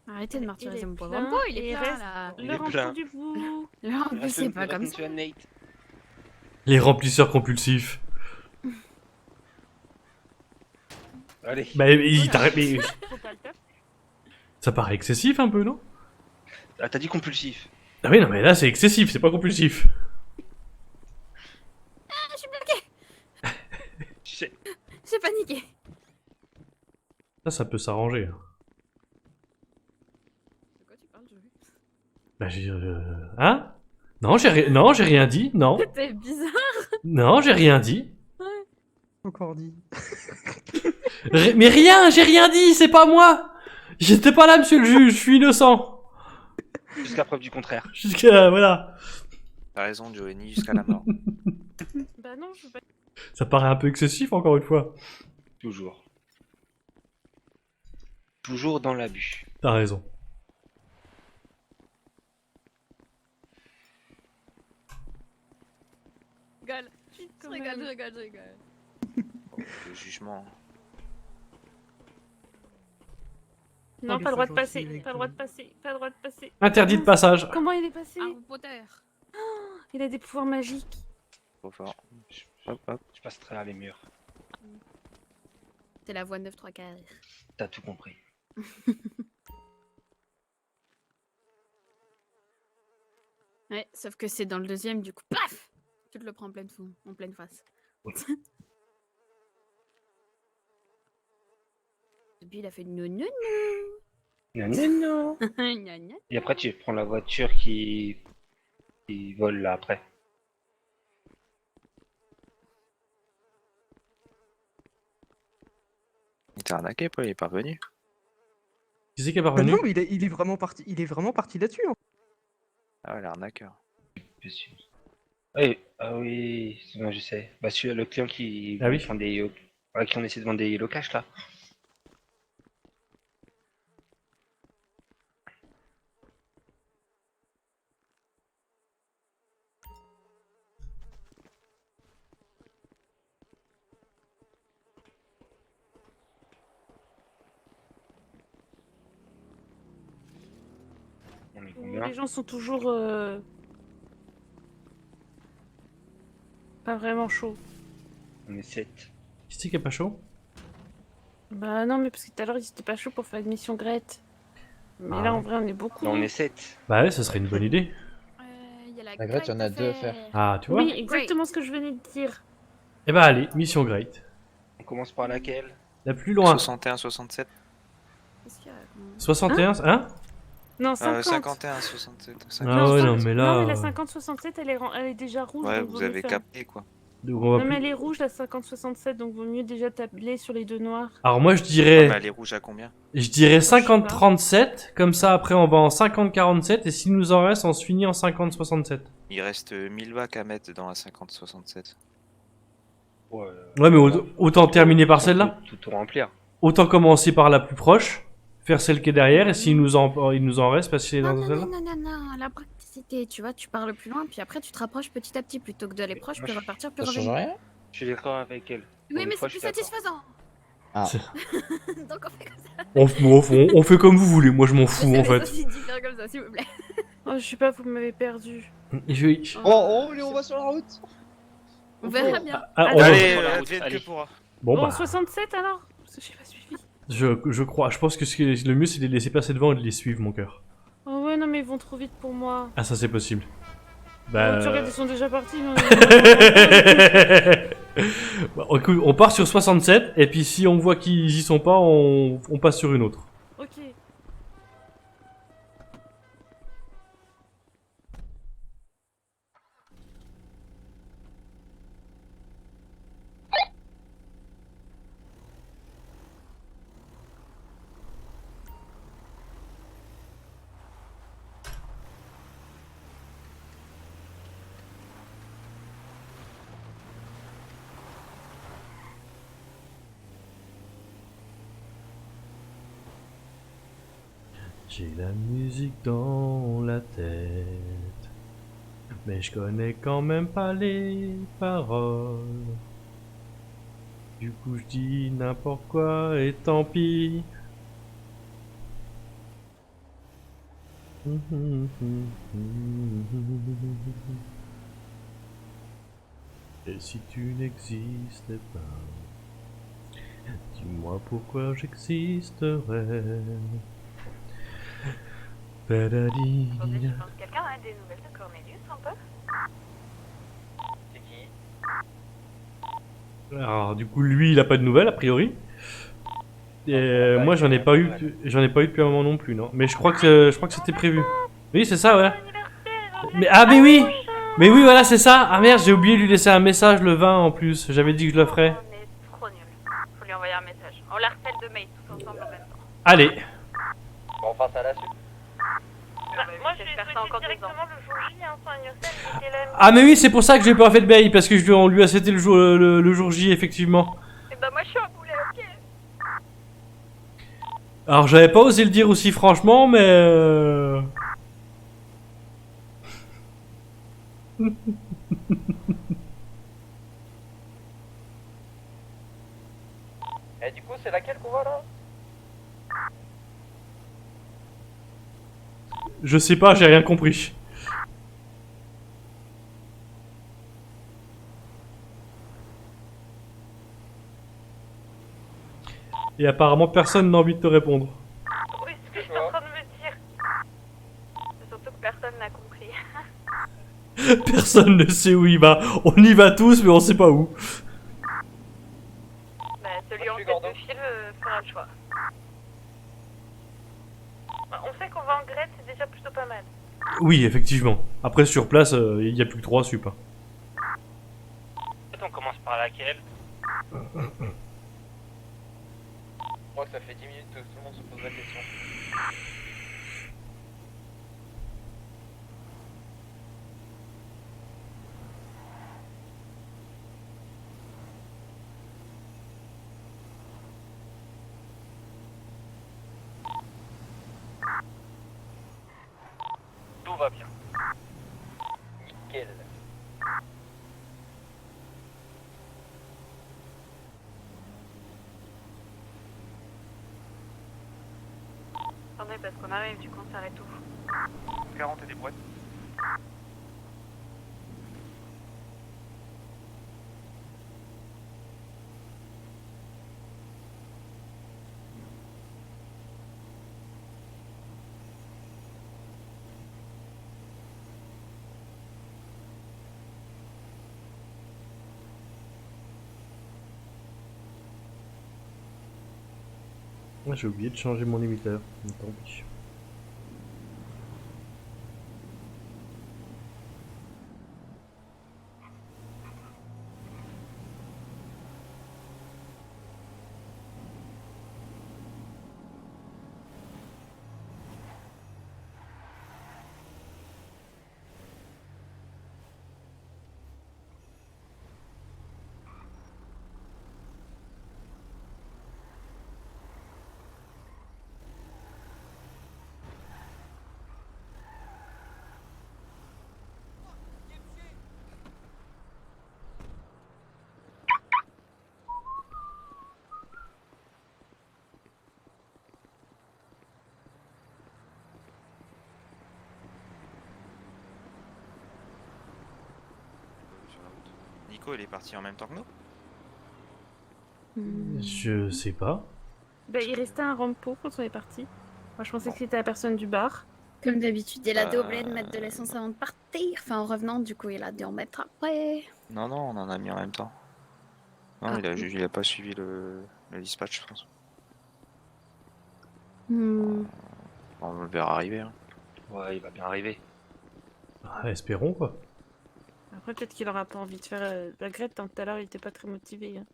Arrêtez de martyriser mon pauvre plein, Rambo, il et est plein reste là. Il Le est plein. rempli du bout. Là, en plus, c'est pas comme ça. Les remplisseurs compulsifs. Allez. Bah, il t'arrête, mais... Faut pas le taper. Ça paraît excessif un peu, non? Ah, t'as dit compulsif. Ah oui, non, mais là, c'est excessif, c'est pas compulsif. Ah, je suis bloquée. Tu sais. J'ai paniqué. Ça peut s'arranger. hein. De quoi tu parles, Joey? Bah, j'ai... Hein? Non, j'ai rien dit, non. C'était bizarre. Non, j'ai rien dit. Encore dit. Mais rien, j'ai rien dit, c'est pas moi. J'étais pas là, monsieur le juge, je suis innocent. Jusqu'à preuve du contraire. Jusqu'à... voilà. T'as raison, Joanie, jusqu'à la mort. Bah non, je veux pas. Ça paraît un peu excessif, encore une fois. Toujours. Toujours dans l'abus. T'as raison. Gueule. Putain. Je rigole. Le jugement. Non, il pas est le droit de gentil passer, avec pas le toi. droit de passer, pas le droit de passer. Interdit de passage. Comment il est passé? Harry Potter. Il a des pouvoirs magiques. Trop fort. Je, Hop, hop. je passe à travers les murs. C'est la voie 9 3 quarts. T'as tout compris. Ouais, sauf que c'est dans le deuxième, du coup, paf! Tu te le prends en pleine face. Oui. Depuis, il a fait non. Non. Gna, gna. Et après, tu prends la voiture qui vole là après. Il t'a arnaqué, Paul, il est pas revenu. Qui c'est qui est Bah parvenu? non, mais il est vraiment parti là-dessus. Hein. Ah ouais, l'arnaqueur. Je suis. Ah oui, moi je sais. Bah celui-là, le client qui Ah oui. vend qui on essaie de vendre des yellow cash là. On est combien? Les gens sont toujours pas vraiment chauds. On est 7. Qui c'est qui est pas chaud? Bah non, mais parce que tout à l'heure ils étaient pas chauds pour faire une mission Grete. Mais Ah là ouais. en vrai on est beaucoup. Non, on est 7. Bah ouais, ça serait une bonne idée. Il y a La Grete, il y en a deux à faire. Ah, tu vois? Oui, exactement ce que je venais de dire. Eh bah allez, mission great. On commence par laquelle? La plus loin. 61, 67. Qu'est-ce qu'il y a comment 61, hein? Non, 50. 51, 67. 50. Ah ouais, non, cinq- mais là, Non, mais la 50-67 elle est déjà rouge. Ouais, donc vous vaut mieux avez faire- capté quoi. donc on va Non, mais plus- elle est rouge la 50-67 donc vaut mieux déjà tabler sur les deux noirs. Alors moi je Ah, mais dirais, elle est rouge à combien? je dirais sais pas. 50-37, comme ça après on va en 50-47 et s'il nous en reste on se finit en 50-67. Il reste 1000 bacs à mettre dans la 50-67. Ouais, Ouais mais autant terminer par celle-là. Tout remplir. Autant commencer par la plus proche, faire celle qui est derrière et s'il nous en reste parce qu'il est Non, dans non, celle-là. non, la praticité, tu vois, tu parles plus loin, puis après tu te rapproches petit à petit, plutôt que d'aller proche, Moi, puis je- repartir, puis Ça change revenir. rien? Je suis d'accord avec elle. Oui, Une mais fois, c'est je plus suis d'accord. satisfaisant. Ah. Donc on fait comme ça. On fait comme vous voulez, moi je m'en fous en Mais ça, fait. c'est différent comme ça, s'il vous plaît. Oh, je sais pas, vous m'avez perdu. Oh, on va sur la route! On verra bien. Ah, on- Allez, Pour la route, advienne allez. que pourra. Bon Bon, bah, 67 alors Parce que j'ai pas suivi. je crois, je pense que le mieux c'est de les laisser passer devant et de les suivre mon cœur. Oh ouais, non, mais ils vont trop vite pour moi. Ah ça c'est possible. Oh, Bah... tu regardes, ils sont déjà partis. Non, Bon, écoute, on part sur 67 et puis si on voit qu'ils y sont pas, on passe sur une autre. Ok. J'ai la musique dans la tête, mais je connais quand même pas les paroles. Du coup je dis n'importe quoi et tant pis. Et si tu n'existais pas, dis-moi pourquoi j'existerais. Badadi. Quelqu'un a des nouvelles de Cornelius un peu? C'est qui? Alors du coup lui il a pas de nouvelles a priori. Et moi j'en ai pas eu depuis un moment non plus non. Mais je crois que c'était prévu. Oui c'est ça ouais. Mais ah mais oui. Mais oui voilà c'est ça. Ah merde j'ai oublié de lui laisser un message le 20 en plus. J'avais dit que je le ferais. On est trop nul. Faut lui envoyer un message. On la recèle de mail tous ensemble en même temps. Allez. On passe à la suite. Moi je vais faire encore directement le jour J, hein, sans Innocent, c'était la... Ah mais oui c'est pour ça que j'ai pas fait de bail parce que on lui a cété le jour J effectivement. Et bah moi je suis un boulet, ok. Alors j'avais pas osé le dire aussi franchement mais Et du coup, c'est laquelle qu'on voit là? Je sais pas, j'ai rien compris. Et apparemment personne n'a envie de te répondre. Oui, ce que je suis en train de me dire. Surtout que personne n'a compris. Personne ne sait où il va. On y va tous, mais on sait pas où. Bah, celui en tête de file fera le choix. Bah, on sait qu'on va en Grèce, c'est déjà plutôt pas mal. Oui, effectivement. Après, sur place, il y a plus que 3 sup. On commence par laquelle? Je crois que ça fait 10 minutes que tout le monde se pose la question. Tout va bien. Nickel. Attendez, parce qu'on arrive, du coup, on s'arrête où? 40 et des boîtes. Ouais, j'ai oublié de changer mon limiteur. Mais tant pis. Nico, il est parti en même temps que nous? Je sais pas. Bah, il restait un rampo quand on est parti. Moi, je pensais que c'était la personne du bar. Comme d'habitude, il a dit oublié de mettre de l'essence avant de partir. Enfin, en revenant, du coup, il a dû en mettre après. Non, non, on en a mis en même temps. Non, Ah. il a pas suivi le dispatch, je pense. Hmm. On le verra arriver. Hein. Ouais, il va bien arriver. Ah, espérons quoi. Après, peut-être qu'il aura pas envie de faire la Grète. Tant tout à l'heure, il était pas très motivé. Hein.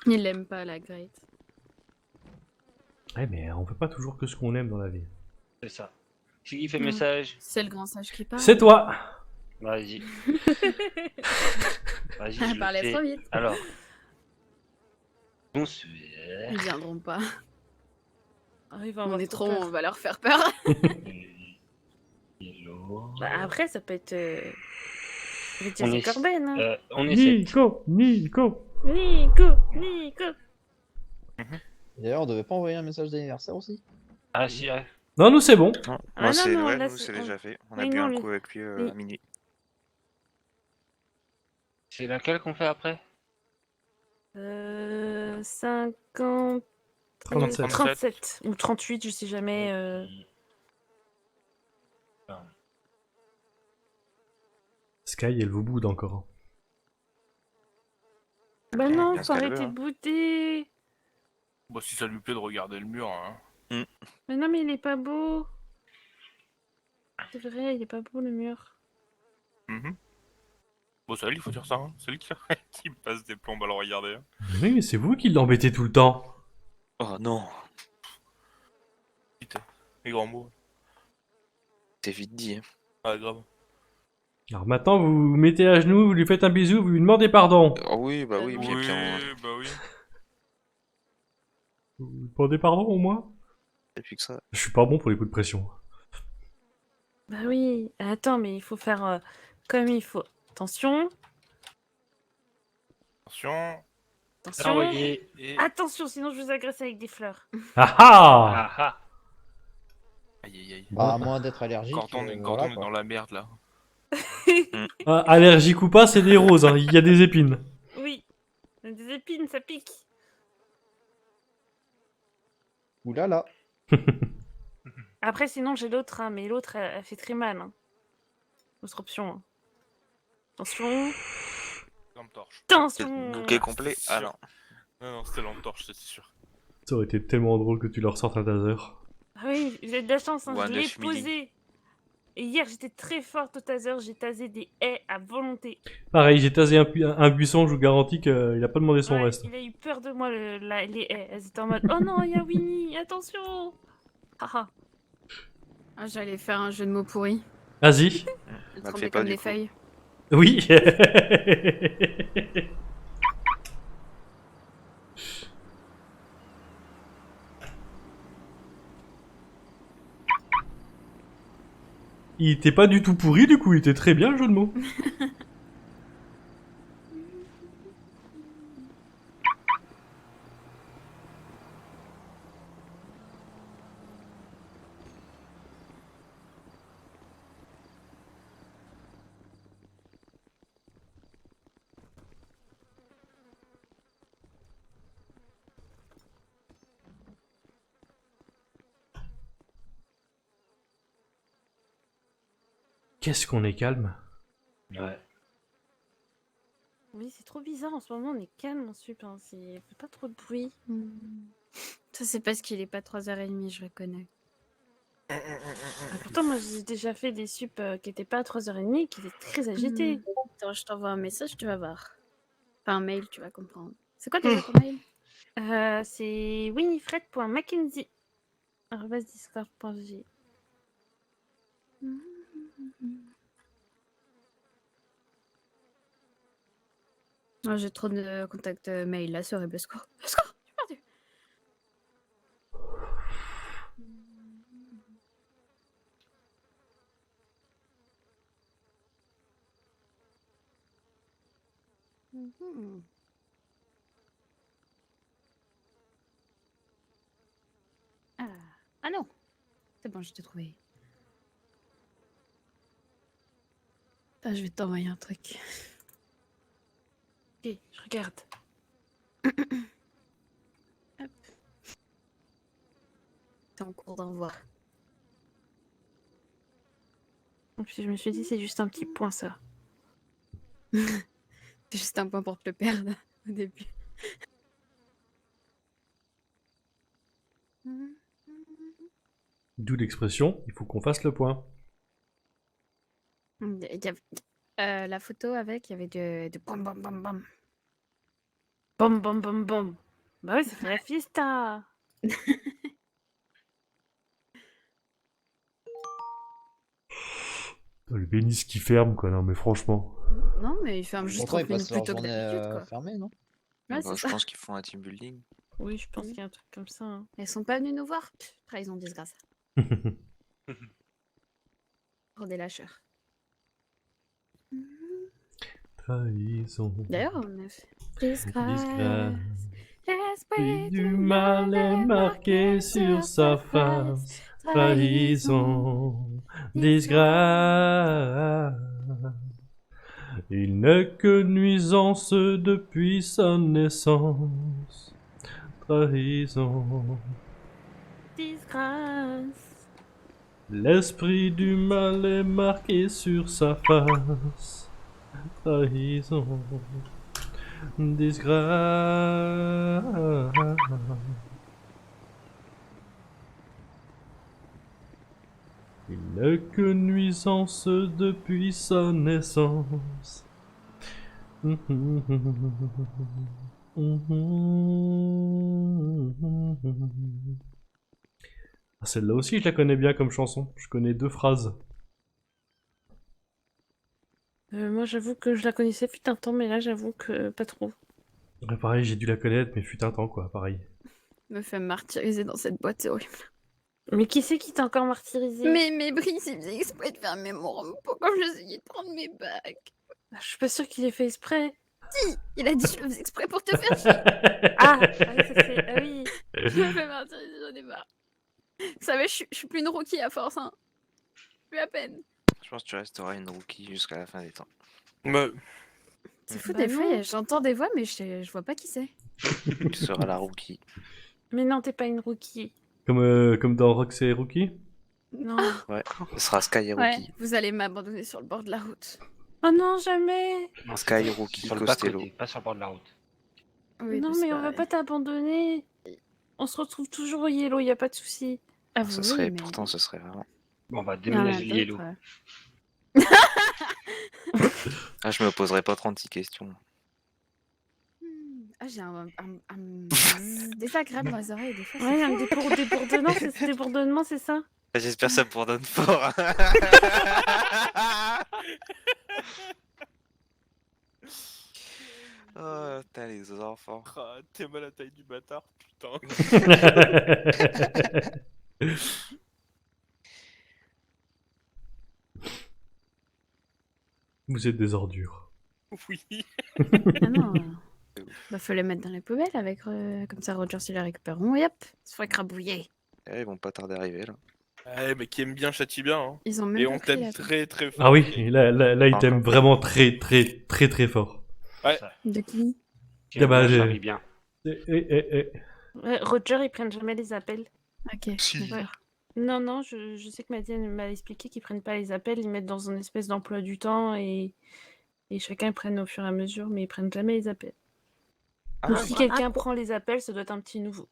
Il aime pas la Great. Ouais, mais on fait pas toujours que ce qu'on aime dans la vie. C'est ça. C'est qui fait le message? C'est le grand sage qui parle. C'est toi. Vas-y. Vas-y, je Elle le parlait fais. trop vite. Alors. Ils viendront pas. On est trop, on va leur faire peur. Bah, après, ça peut être. On Richard est- Corben. Hein. On est 7. Nico, Nico. Nico. D'ailleurs, on devait pas envoyer un message d'anniversaire aussi? Ah si, ouais. Non, nous c'est bon. Non, Ah, moi, non, c'est non, ouais, là, nous, c'est- c'est déjà fait. On a Oui, bu non, un lui- coup avec lui oui. à minuit. C'est laquelle qu'on fait après? 50. 37. 37 ou 38, je sais jamais. Sky, elle vous boude encore. Bah non, bien ce faut qu'elle arrêter veut, de hein. bouder. Bon, si ça lui plaît de regarder le mur, hein. Mais non, mais il est pas beau. C'est vrai, il est pas beau le mur. Mhm. Bon, c'est à lui, il faut dire ça, hein. C'est lui qui, qui passe des plombes à le regarder. Hein. Oui, mais c'est vous qui l'embêtez tout le temps. Oh non, Putain, les grands mots. c'est vite dit. Hein. Ah, grave. Alors maintenant, vous vous mettez à genoux, vous lui faites un bisou, vous lui demandez pardon. Oh oui, bah oui, puis Oui, puis on... bah oui. Vous lui demandez pardon au moins? Et puis que ça. Je suis pas bon pour les coups de pression. Bah oui. Attends, mais il faut faire comme il faut. Attention. Attention. Attention. Envoyé. Et... Attention, sinon je vous agresse avec des fleurs. Ah ah! Ah ah. Aïe aïe aïe. Bah, à moins d'être allergique. Quand on est voilà, quoi. dans la merde là. Ah, allergique ou pas, c'est des roses, hein. Il y a des épines. Oui. Des épines, ça pique. Oulala. Après, sinon j'ai l'autre, hein, mais l'autre, elle fait très mal. Hein. Autre option. Hein. Attention. Lampe torche. Attention. Bouquet complet. Ah non. Non, c'était lampe torche, c'est sûr. Ça aurait été tellement drôle que tu leur sortes un taser. Ah oui, vous avez de la chance, hein, Ou un je l'ai 9 milli. posé. Et hier, j'étais très forte au taser, j'ai tasé des haies à volonté. Pareil, j'ai tasé un buisson, je vous garantis qu'il a pas demandé son Ouais, reste. il a eu peur de moi, les haies. Elles étaient en mode, oh non, il y a Winnie, attention. Haha. Ah, j'allais faire un jeu de mots pourri. Vas-y. Je Bah, le tremblais fais pas, comme du des coup. feuilles. Oui. Il était pas du tout pourri, du coup, il était très bien le jeu de mots. Qu'est-ce qu'on est calme. Ouais. Oui, c'est trop bizarre, en ce moment, on est calme en sup, hein. Il fait pas trop de bruit. Ça, c'est parce qu'il est pas 3h30, je reconnais. Ah, pourtant, moi, j'ai déjà fait des sup qui étaient pas à 3h30 et qui étaient très agités. Attends, je t'envoie un message, tu vas voir. Enfin, un mail, tu vas comprendre. C'est quoi déjà ton mail? C'est winifred.mackenzie@discord.gg. Oh, j'ai trop de contacts mail là sur Rebusco. Let's go, j'ai perdu. Ah non, c'est bon, je t'ai trouvé. Ah, je vais t'envoyer un truc. Ok, je regarde. Hop. C'est en cours d'envoi. Puis je me suis dit, c'est juste un petit point, ça. C'est juste un point pour te le perdre au début. D'où l'expression, il faut qu'on fasse le point. Il y avait, la photo avec, il y avait de bam bam bam bam. Bom, bom, bom, bom. Bah oui, ça fait la fiesta. Le pénis qui ferme, quoi, non mais franchement. Non, mais il ferme juste Pourtant, 30 ils minutes passent leur plus tôt que journée d'habitude, quoi. fermée, non? Ouais, Bah, c'est je ça. pense qu'ils font un team building. Oui, je pense qu'il y a un truc comme ça. Hein. Elles sont pas venues nous voir. Pff, trahison, disgrâce. Pour des lâcheurs. Trahison. D'ailleurs, on a fait... Disgrâce. Disgrâce. L'esprit Du mal est marqué sur sa face. Trahison. Disgrâce. Il n'est que nuisance depuis sa naissance. Trahison. Disgrâce. L'esprit du mal est marqué sur sa face. Trahison. Disgrâce. Il n'est que nuisance depuis sa naissance. Ah, celle-là aussi, je la connais bien comme chanson. Je connais 2 phrases. Moi, j'avoue que je la connaissais fut un temps, mais là, j'avoue que pas trop. Ouais, pareil, j'ai dû la connaître, mais fut un temps, quoi, pareil. me fait martyriser dans cette boîte, c'est horrible. Mais qui c'est qui t'a encore martyrisé? Mais Brice, il faisait exprès de fermer mon repos quand j'essayais de prendre mes bacs. Je suis pas sûre qu'il ait fait exprès. Si, il a dit je le faisais exprès pour te faire chier. Ah, ça c'est... Ah oui. Je me fais mentir, j'en ai marre. Vous savez, je suis plus une rookie à force, hein. Plus à peine. Je pense que tu resteras une rookie jusqu'à la fin des temps. Bah, C'est fou, Bah des fois, non. j'entends des voix, mais je vois pas qui c'est. Tu seras la rookie. Mais non, t'es pas une rookie. Comme dans Rox et Rookie. Non. Ouais, ce sera Sky Ouais, Rookie. vous allez m'abandonner sur le bord de la route. Oh non, jamais. Sky Rookie Sur le Costello. bas-côté, pas sur le bord de la route. Oui, Non, c'est mais on va pareil. pas t'abandonner. On se retrouve toujours au Yellow, y a pas de souci. Ah, Ce oui, serait, mais- pourtant, ce serait vraiment. Bon, on va Il y en a déménager le Yellow. d'autres, Ah, je me poserai pas 36 questions. Ah, j'ai un bzzz désagréable dans les oreilles, des fois. Ouais, c'est un fou. débordement, c'est ça. J'espère que ça bourdonne fort. Oh, putain, les enfants. ah, t'es mal à la taille du bâtard, putain. Vous êtes des ordures. Oui. Ah non. Bah, faut les mettre dans les poubelles avec. Comme ça, Roger, s'ils les récupéreront. Et hop, ils se font écrabouiller. Eh, ils vont pas tarder à arriver là. Ouais, mais qui aime bien châtie bien. Hein. Ils ont même Et pas on pris t'aime la- très très fort. Ah oui, et là il t'aime Encore. vraiment très fort. De qui? Ah bah, j'ai- Charlie bien. Ouais, Roger, ils prennent jamais les appels. Ok. Si. d'accord. Ouais. Non, je sais que Madiane m'a expliqué qu'ils prennent pas les appels, ils mettent dans une espèce d'emploi du temps et chacun prenne au fur et à mesure, mais ils prennent jamais les appels. Ah, Donc ouais. si quelqu'un prend les appels, ça doit être un petit nouveau.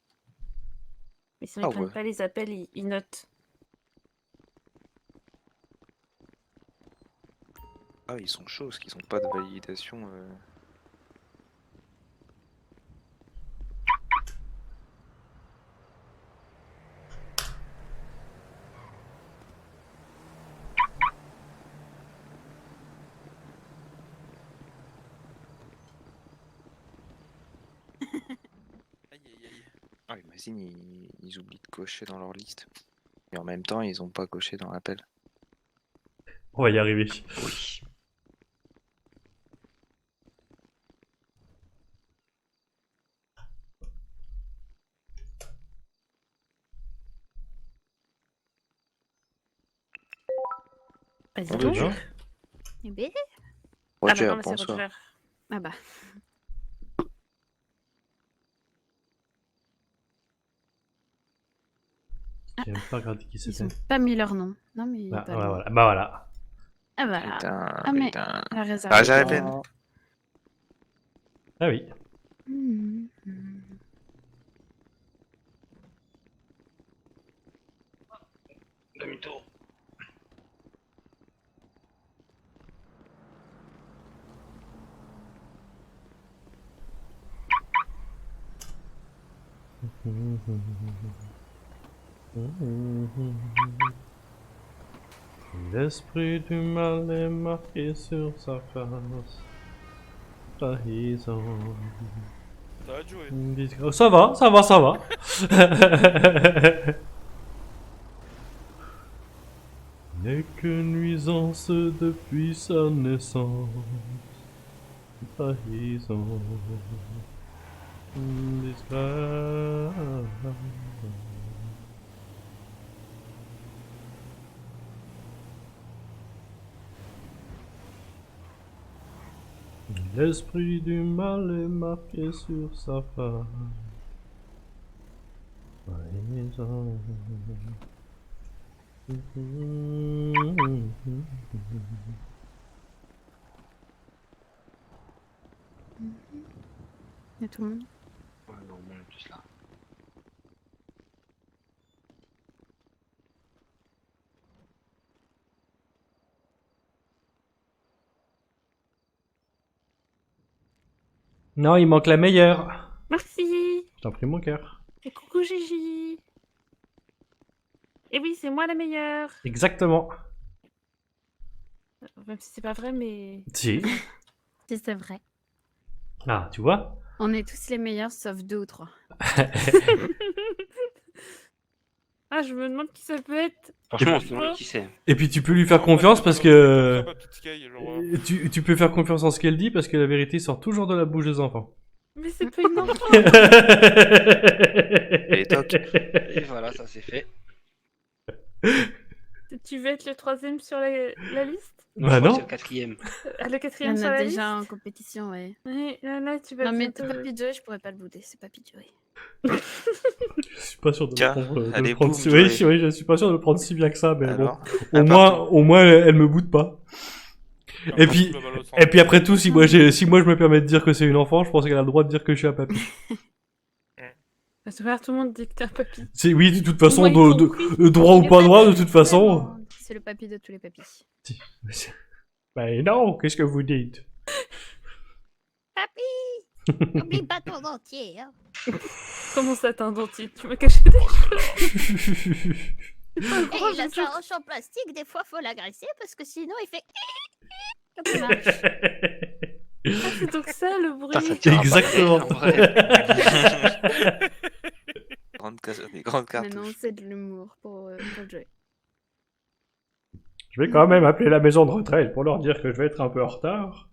Mais sinon, ils Ah prennent ouais. pas les appels, ils notent. Ah, ils sont chauds, parce qu'ils ont pas de validation. Aïe aïe aïe. Ah, imagine, ils oublient de cocher dans leur liste. Et en même temps, ils ont pas coché dans l'appel. On va y arriver. Oui. Vas-y, Ah, donc. Roger. Eh ben. Roger, ah bah non, mais c'est bonsoir. Roger. Ah bah. J'ai même pas regardé qui Ils c'était. ont pas mis leur nom. Non, mais. Ah, pas ouais, loin. voilà. Bah voilà. Ah voilà. Putain, Ah, mais- putain. La réserve. Ah, j'avais peine. Ah oui. Mhm. Demi-tour. L'esprit du mal est marqué sur sa face. Trahison. Ça va jouer. Oh, ça va. N'est que nuisance depuis sa naissance. Trahison. Disgrâce. L'esprit du mal est marqué sur sa face. Trahison. Il y a tout le monde. Ouais, non, on est tous là. Non, il manque la meilleure. Merci. Je t'en prie, mon cœur. Et coucou Gigi. Et oui, c'est moi la meilleure. Exactement. Même si c'est pas vrai, mais... Si. Si c'est vrai. Ah, tu vois. On est tous les meilleurs sauf 2 ou 3. Ah, je me demande qui ça peut être. Franchement, on se demande qui c'est. Et puis tu peux lui faire confiance parce que... Tu peux faire confiance en ce qu'elle dit parce que la vérité sort toujours de la bouche des enfants. Mais c'est pas une enfant. Et toc. Et voilà, ça c'est fait. Tu veux être le 3ème sur la liste? Bah Je crois non. que c'est le 4ème. Le Il y 4ème en sur a la déjà liste? en compétition, ouais. Oui, là, tu vas Non, mais bientôt- Papy Joey, je pourrais pas le bouder, c'est Papy Joey. Je suis pas sûr de Tiens, le prendre, de allez, le prendre boum, si... Oui, Joey. oui, je suis pas sûr de le prendre si bien que ça, mais Alors, bon. Au moins, elle me boude pas. Et puis après tout, si moi je me permets de dire que c'est une enfant, je pense qu'elle a le droit de dire que je suis un papy. Parce que regarde, tout le monde dit que t'es un papy. Oui, de toute façon, Moi y compris. droit ou Le pas droit, de papy, toute façon. vraiment, C'est le papy de tous les papys. Ben non, qu'est-ce que vous dites? Papy! N'oublie pas ton dentier, hein. Comment ça, t'as un dentier? Tu m'as caché des choses. Et il a sa roche en plastique, des fois faut l'agresser parce que sinon il fait quand il marche. Ah, c'est donc ça le bruit. Putain, ça tient Exactement. pas, en vrai. des grandes cartes. Maintenant c'est de l'humour pour Joey. Je vais quand même appeler la maison de retraite pour leur dire que je vais être un peu en retard.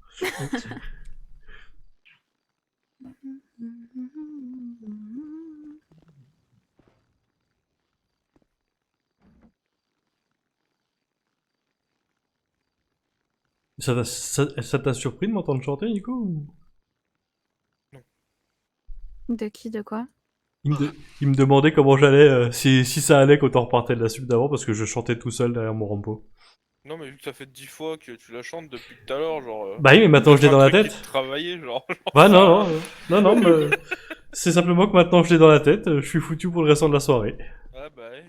Ça t'a surpris de m'entendre chanter, Nico ou... De qui, de quoi? Il me demandait comment j'allais, si ça allait quand on repartait de la suite d'avant, parce que je chantais tout seul derrière mon rampo. Non, mais vu que ça fait 10 fois que tu la chantes depuis tout à l'heure, genre. Bah oui, mais maintenant je l'ai dans la tête. Travailler, genre. Bah non, mais c'est simplement que maintenant je l'ai dans la tête, je suis foutu pour le restant de la soirée. Ah bah ouais.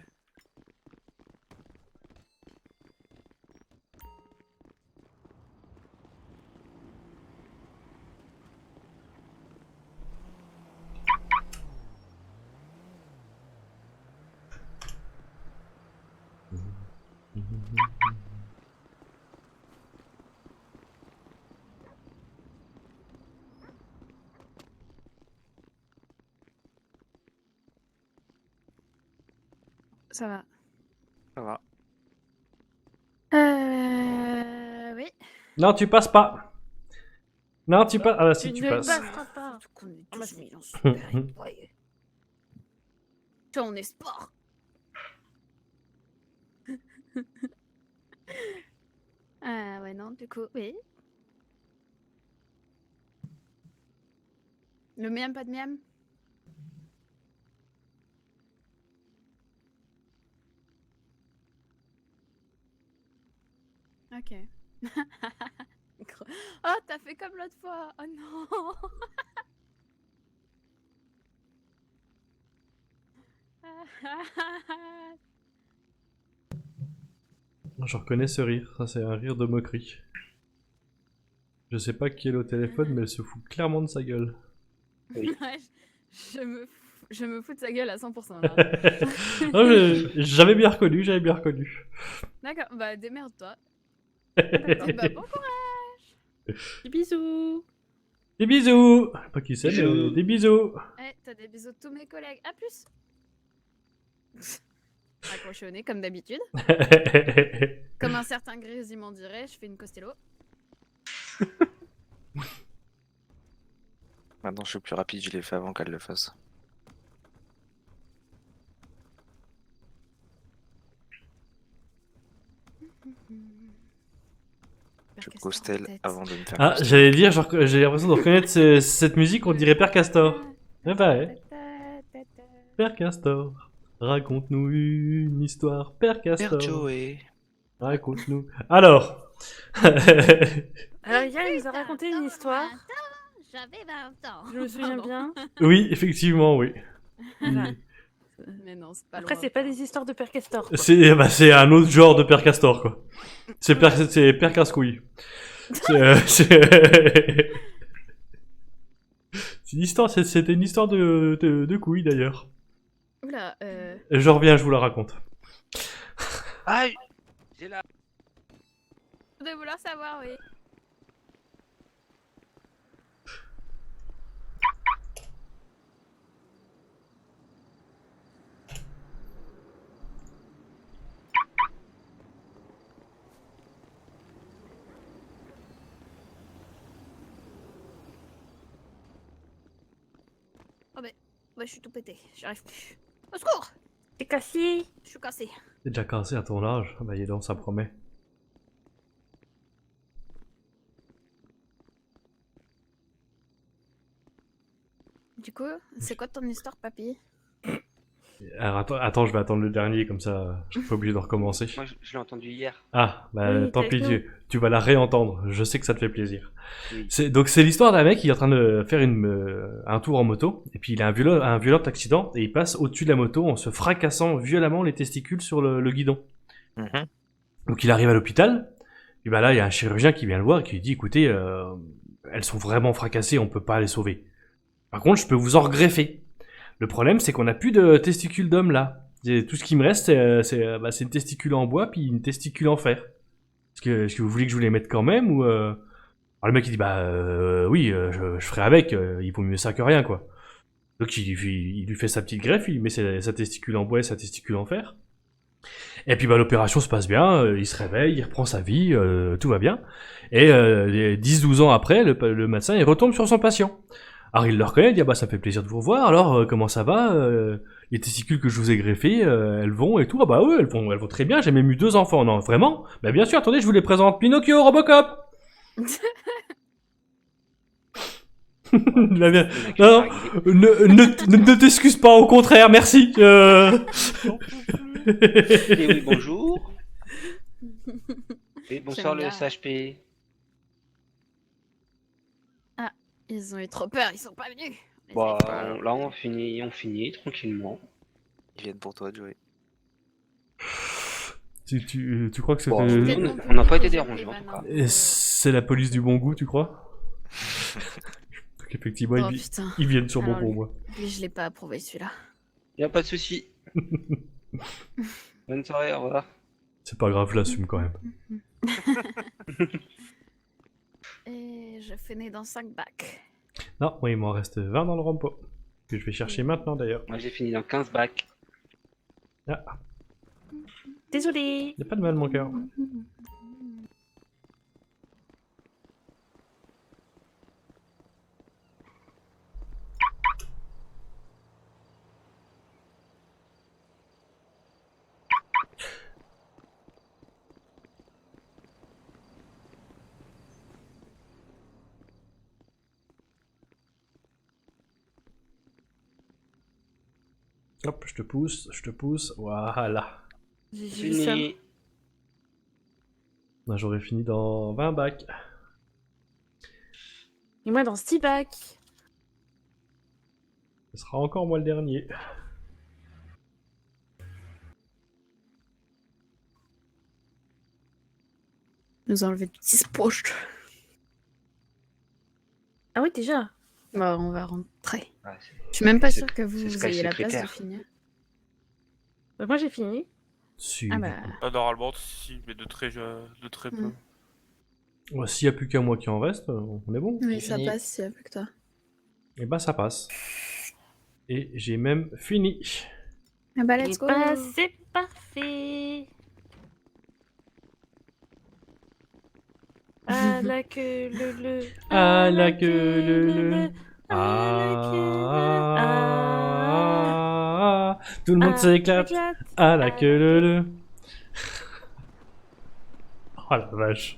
Ça va. Ça va. Oui. Non, tu passes pas. Non, tu passes. Ah bah si, Tu tu ne passes. passeras pas. On est 12 millions super employés. Tu vois, on est sport. Ah ouais, non, du coup, oui. Le miam, pas de miam? Ok. Oh, t'as fait comme l'autre fois. Oh non. Je reconnais ce rire, ça c'est un rire de moquerie. Je sais pas qui est au téléphone, mais elle se fout clairement de sa gueule. Oui. Ouais, je me fous de sa gueule à 100% là. Non, j'avais bien reconnu, D'accord, bah démerde-toi. Des Bah bon courage. Des bisous. bisous. Pas qui c'est, mais Bisous. des bisous. Eh, t'as des bisous de tous mes collègues. À plus. Accroché au nez comme d'habitude. Comme un certain Grézy m'en dirait, je fais une Costello. Maintenant, je suis plus rapide, je l'ai fait avant qu'elle le fasse. Je costel avant de me faire Ah, costel. j'allais dire, j'ai l'impression de reconnaître cette musique, on dirait Père Castor. Eh bah ouais. Père Castor, raconte-nous une histoire, Père Castor. Père Joey. Raconte-nous. Alors. Alors, hier, il nous a raconté une histoire. J'avais 20 ans. Je me souviens bien. Oui, effectivement, oui. Mais non, c'est pas Après, loin. c'est pas des histoires de Père Castor. quoi. C'est un autre genre de Père Castor, quoi. C'est Père Casse-Couille. C'est une histoire, c'était une histoire de couilles, d'ailleurs. Oula, Je reviens, je vous la raconte. Aïe! J'ai la... vous devez vouloir savoir, oui. Ouais, je suis tout pété. J'y arrive plus. Au secours! T'es cassé. Je suis cassé. T'es déjà cassé à ton âge. Ah bah, dis donc, ça promet. Du coup, c'est quoi ton histoire, papy? Alors, attends, je vais attendre le dernier, comme ça, je suis pas obligé de recommencer. Moi, je l'ai entendu hier. Ah, bah Oui, tant t'as pis, raison. tu vas la réentendre. Je sais que ça te fait plaisir. Oui. Donc c'est l'histoire d'un mec qui est en train de faire un tour en moto, et puis il a un violent accident, et il passe au-dessus de la moto en se fracassant violemment les testicules sur le guidon. Mhm. Donc il arrive à l'hôpital, et bah là il y a un chirurgien qui vient le voir et qui lui dit écoutez, elles sont vraiment fracassées, on peut pas les sauver. Par contre, je peux vous en regreffer. Le problème, c'est qu'on n'a plus de testicules d'homme là. Et tout ce qui me reste, c'est une testicule en bois puis une testicule en fer. Est-ce que vous voulez que je vous les mette quand même ou Alors le mec il dit oui, je ferai avec. Il vaut mieux ça que rien quoi. Donc il lui fait sa petite greffe, il met sa testicule en bois et sa testicule en fer. Et puis l'opération se passe bien, il se réveille, il reprend sa vie, tout va bien. Et 10-12 ans après, le médecin il retombe sur son patient. Alors il le reconnaît, il dit ça me fait plaisir de vous revoir, alors comment ça va les testicules que je vous ai greffées, elles vont et tout. Ah bah oui, elles vont très bien, j'ai même eu 2 enfants. Non, vraiment? Bah bien sûr, attendez, je vous les présente. Pinocchio, Robocop. La bien- Non, ne t'excuse pas, au contraire, merci. Et oui, bonjour. Et bonsoir J'aime le bien. SHP. Ils ont eu trop peur, ils sont pas venus. Les Bah, écoles. là on finit tranquillement. Ils viennent pour toi, Joey. tu crois que c'était... Bon, Tellement on n'a pas public été aux dérangés en yeux tout des cas. vannes, Et c'est la police du bon goût, tu crois? Donc effectivement, Oh putain. ils viennent sûrement Alors, pour lui- moi. Lui, je l'ai pas approuvé celui-là. Y a pas de souci. Bonne soirée, au revoir. C'est pas grave, je l'assume quand même. Et je finis dans 5 bacs. Non, oui, il m'en reste 20 dans le rempo. Que je vais chercher maintenant d'ailleurs. Moi j'ai fini dans 15 bacs. Ah, Désolé. y a pas de mal mon cœur. Hop, je te pousse, voilà. J'ai vu ça. Fini. Là, j'aurais fini dans 20 bacs. Et moi dans 6 bacs. Ce sera encore moi le dernier. Nous enlever 10 poches. Ah oui, déjà. Bah, on va rentrer. Ah, Je suis même pas c'est- sûre que vous, c'est vous Sky ayez la place de secrétaire. finir. Bah, moi j'ai fini. Si. Ah bah, Ah, normalement, si, mais de très peu. Mm. Ouais, s'il y a plus qu'un mois qui en reste, on est bon. oui, C'est ça fini. passe avec toi. Et bah ça passe. Et j'ai même fini. Ah bah, Et let's go. bah, c'est parfait. À la queue le. À la queue le. Ah. Tout le monde s'éclate. À la queue le. Oh la vache.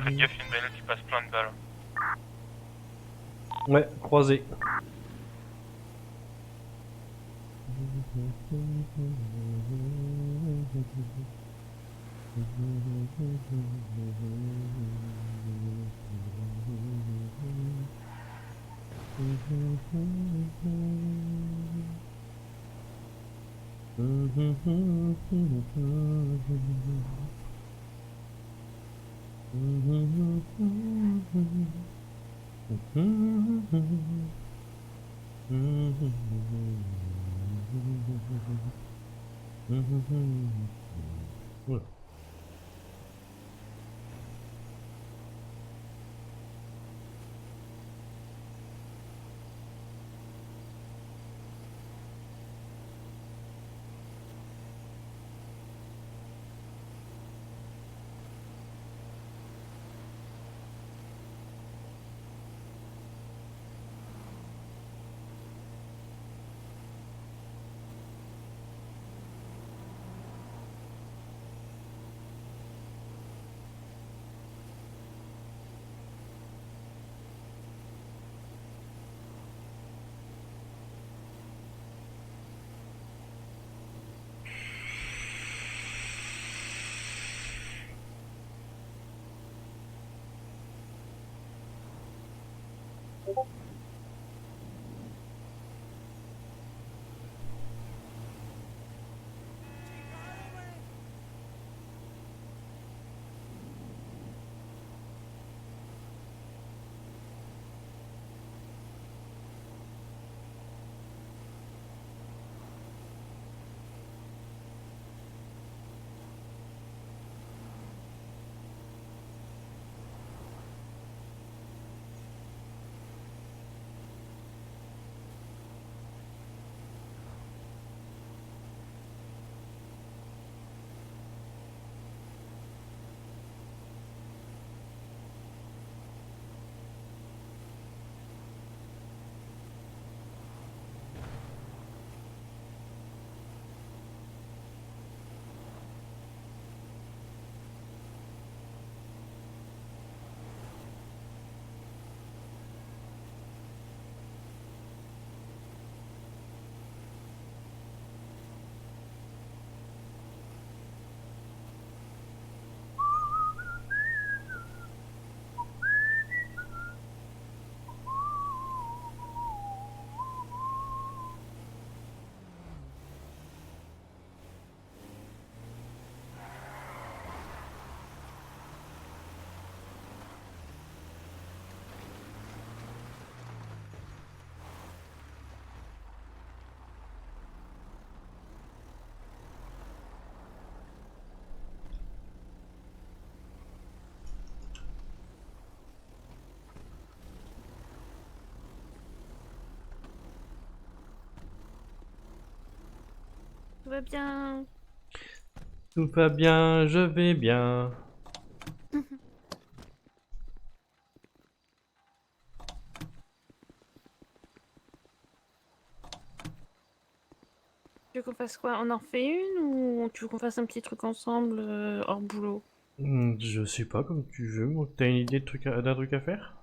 Fais gaffe, il y a une bagnole qui passe plein de balles. Ouais, croisé. Oula. Tout va bien. Tout va bien, je vais bien. Tu veux qu'on fasse quoi? On en refait une ou tu veux qu'on fasse un petit truc ensemble hors boulot? Je sais pas, comme tu veux. Moi, t'as une idée d'un truc à faire?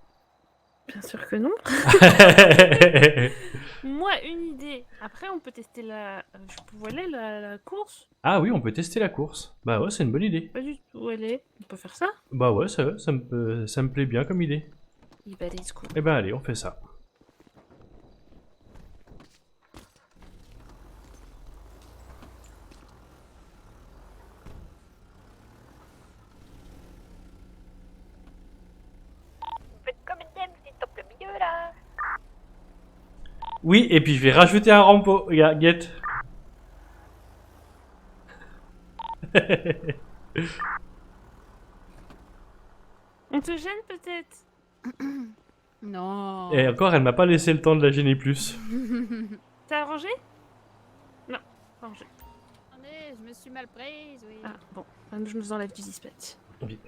Bien sûr que non. Moi, une idée. Après, on peut tester la. Où elle est la course? Ah oui, on peut tester la course. Bah ouais, c'est une bonne idée. Pas du tout où elle est. On peut faire ça? Bah ouais, ça me plaît bien comme idée. Il va let's go. Eh ben allez, on fait ça. Faites comme une dame, c'est top le milieu là. Oui, et puis je vais rajouter un rampeau. Regarde, guette. On te gêne peut-être? Non. Et encore, elle m'a pas laissé le temps de la gêner plus. T'as arrangé? Non, pas arrangé. Attendez, je me suis mal prise, oui. Ah, bon. Je nous enlève du dispatch. Oui.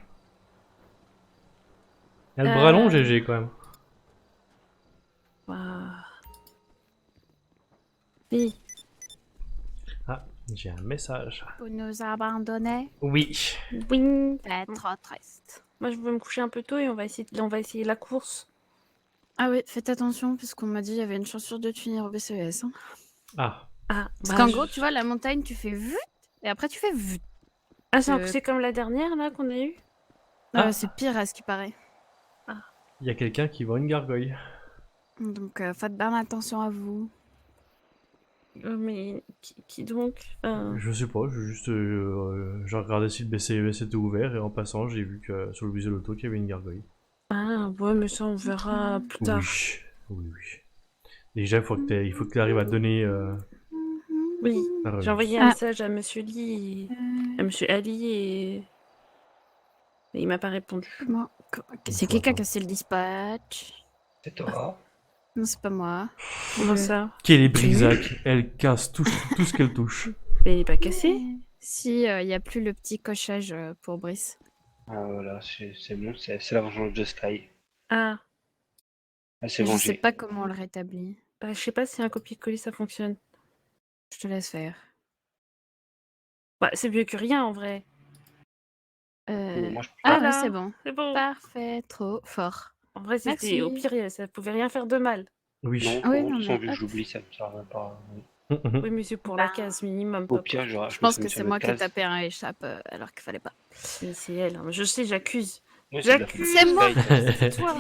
Elle a le bras long, GG, quand même. Waouh. Oui. Ah, j'ai un message. Vous nous abandonnez. Oui. Oui. C'est trop triste. Moi, je veux me coucher un peu tôt et on va essayer la course. Ah oui, faites attention, parce qu'on m'a dit qu'il y avait une chance sur deux de finir au BCES. Hein. Ah. Ah, Parce qu'en gros, tu vois, la montagne, tu fais vut, et après tu fais vut. Ah, c'est comme la dernière, là, qu'on a eue? Ah. C'est pire à ce qui paraît. Il y a quelqu'un qui voit une gargoyle. Donc, faites bien attention à vous. Mais qui donc? Enfin, Je sais pas, j'ai regardé si le BCES était ouvert et en passant, j'ai vu que sur le viseur de l'auto qu'il y avait une gargouille. Ah, ouais, mais ça, on verra plus tard. Oui. Déjà, il faut que tu arrives à donner. Oui, la remise. j'ai envoyé un message à Monsieur Lee, à Monsieur Ali et il m'a pas répondu. C'est quelqu'un qui a cassé le dispatch. C'est toi. Non, c'est pas moi. Comment ça? Quelle est Brisac? Elle casse tout ce qu'elle touche. Mais il est pas cassé? Si, il n'y a plus le petit cochage pour Brice. Ah voilà, c'est bon, c'est la vengeance de Sky. Ah, Elle s'est Je sais vengée. pas comment on le rétablit. bah, je sais pas si un copier-coller ça fonctionne. Je te laisse faire. Bah, c'est mieux que rien en vrai. Moi, je Ah, Voilà, oui, c'est bon. c'est bon. Parfait, trop fort. En vrai, c'était Merci. au pire, ça pouvait rien faire de mal. Oui. Non, Ah oui, de non, toute façon, mais vu que hop. j'oublie, ça me sert pas. Oui, mais c'est pour la case minimum. Au pas pire, pour- je Je pense me que sur c'est notre moi qui ai case. tapé un échappe alors qu'il fallait pas. C'est elle. Hein. Je sais, j'accuse. Oui, c'est de la J'accuse. C'est moi. Sky. C'est toi.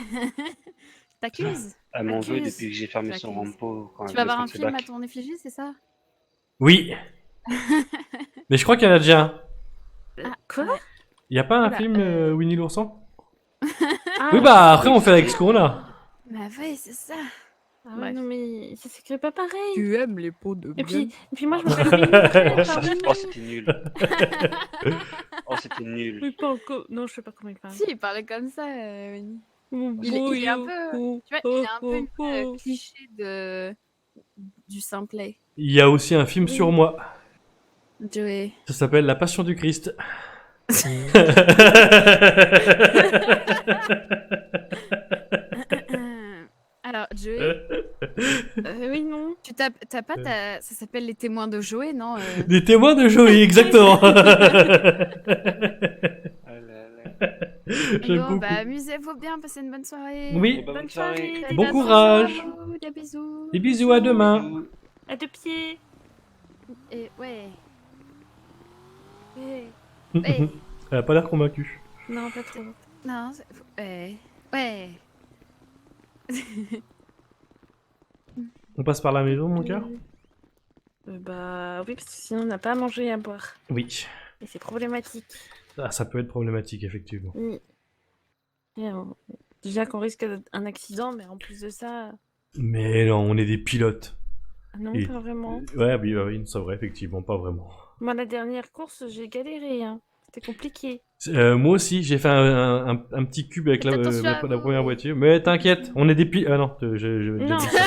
T'accuses Elle m'en veut Accuse. depuis que j'ai fermé son J'accuse. rampo quand Tu elle vas voulait avoir un prendre ses film à bacs. ton effigie, c'est ça? Oui. Mais je crois qu'il y en a déjà un. Quoi? Ouais. Y a pas un Oula, film Winnie l'ourson? Ah, Oui, bah après, on fait avec ce qu'on a. Bah oui, c'est ça. Ah ouais, Bref. non, mais ça s'écrit pas pareil. Tu aimes les pots de Et miel? puis moi, je m'appelle Winnie, frère, Oh, pas Winnie. oh, c'était nul. Oh, c'était nul. Mais pas encore. Non, je sais pas comment il parle. Si, il parlait comme ça, Winnie. Il Il est un peu, tu vois, il a un peu une voix cliché du simplet. Il y a aussi un film sur moi. Joey. Ça s'appelle La Passion du Christ. Alors, Joey, Oui, non. t'as pas ça s'appelle Les Témoins de Joey, non? Des témoins de Joey, exactement. Ah là là. J'aime Bon, beaucoup. bah, amusez-vous bien, passez une bonne soirée. Oui. Bah, Bonne soirée. Faites Bon attention courage. à vous, Des bisous. Des bisous, à demain. Bisous. À deux pieds. Et ouais. Ouais. Elle a pas l'air convaincue. Non, pas trop. Non, ouais. Ouais. On passe par la maison, mon cœur? Bah oui, parce que sinon on n'a pas à manger et à boire. Oui. Et c'est problématique. Ah, ça peut être problématique, effectivement. Oui. Et, déjà qu'on risque un accident, mais en plus de ça... Mais non, on est des pilotes. Non, Et- pas vraiment. Ouais, oui, c'est vrai, effectivement, pas vraiment. Moi, la dernière course, j'ai galéré. Hein. C'était compliqué. Moi aussi, j'ai fait un petit cube avec Faites attention à la vous. première voiture. Mais t'inquiète, on est des pilotes. Ah non, j'avais déjà Non. dit ça.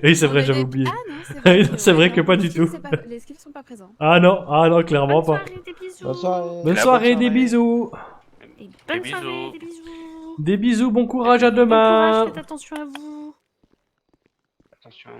Oui, c'est vrai, j'avais oublié. Ah non, c'est Oui, vrai. c'est vrai ouais, que non, pas les du skills, tout. les skills sont pas présents. Ah non, clairement Bonne pas. soirée, des bisous. Bonne soirée. Bonne La soirée, bonne des soirée. bisous. Et bonne Des soirée, bisous. des bisous. Des bisous, bon courage, à Bon demain. courage, faites attention à vous. Attention.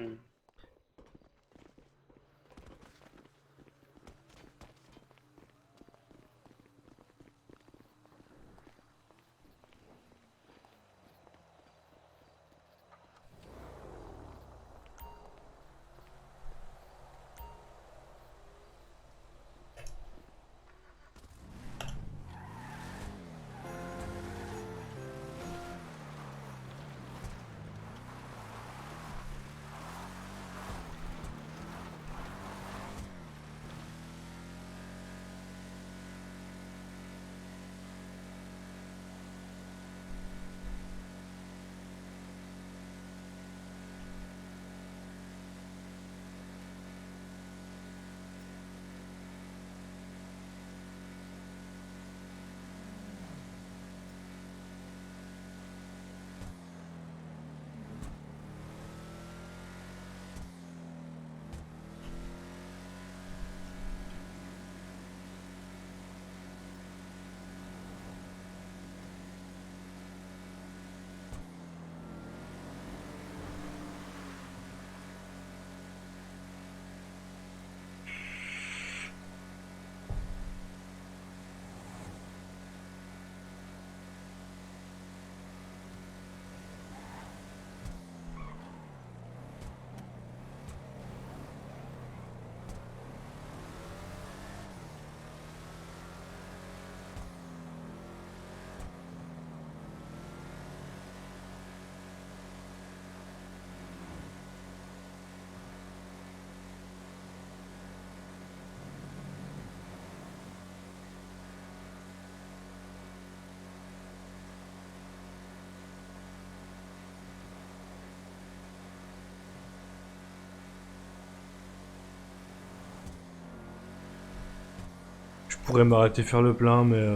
pourrais m'arrêter faire le plein, mais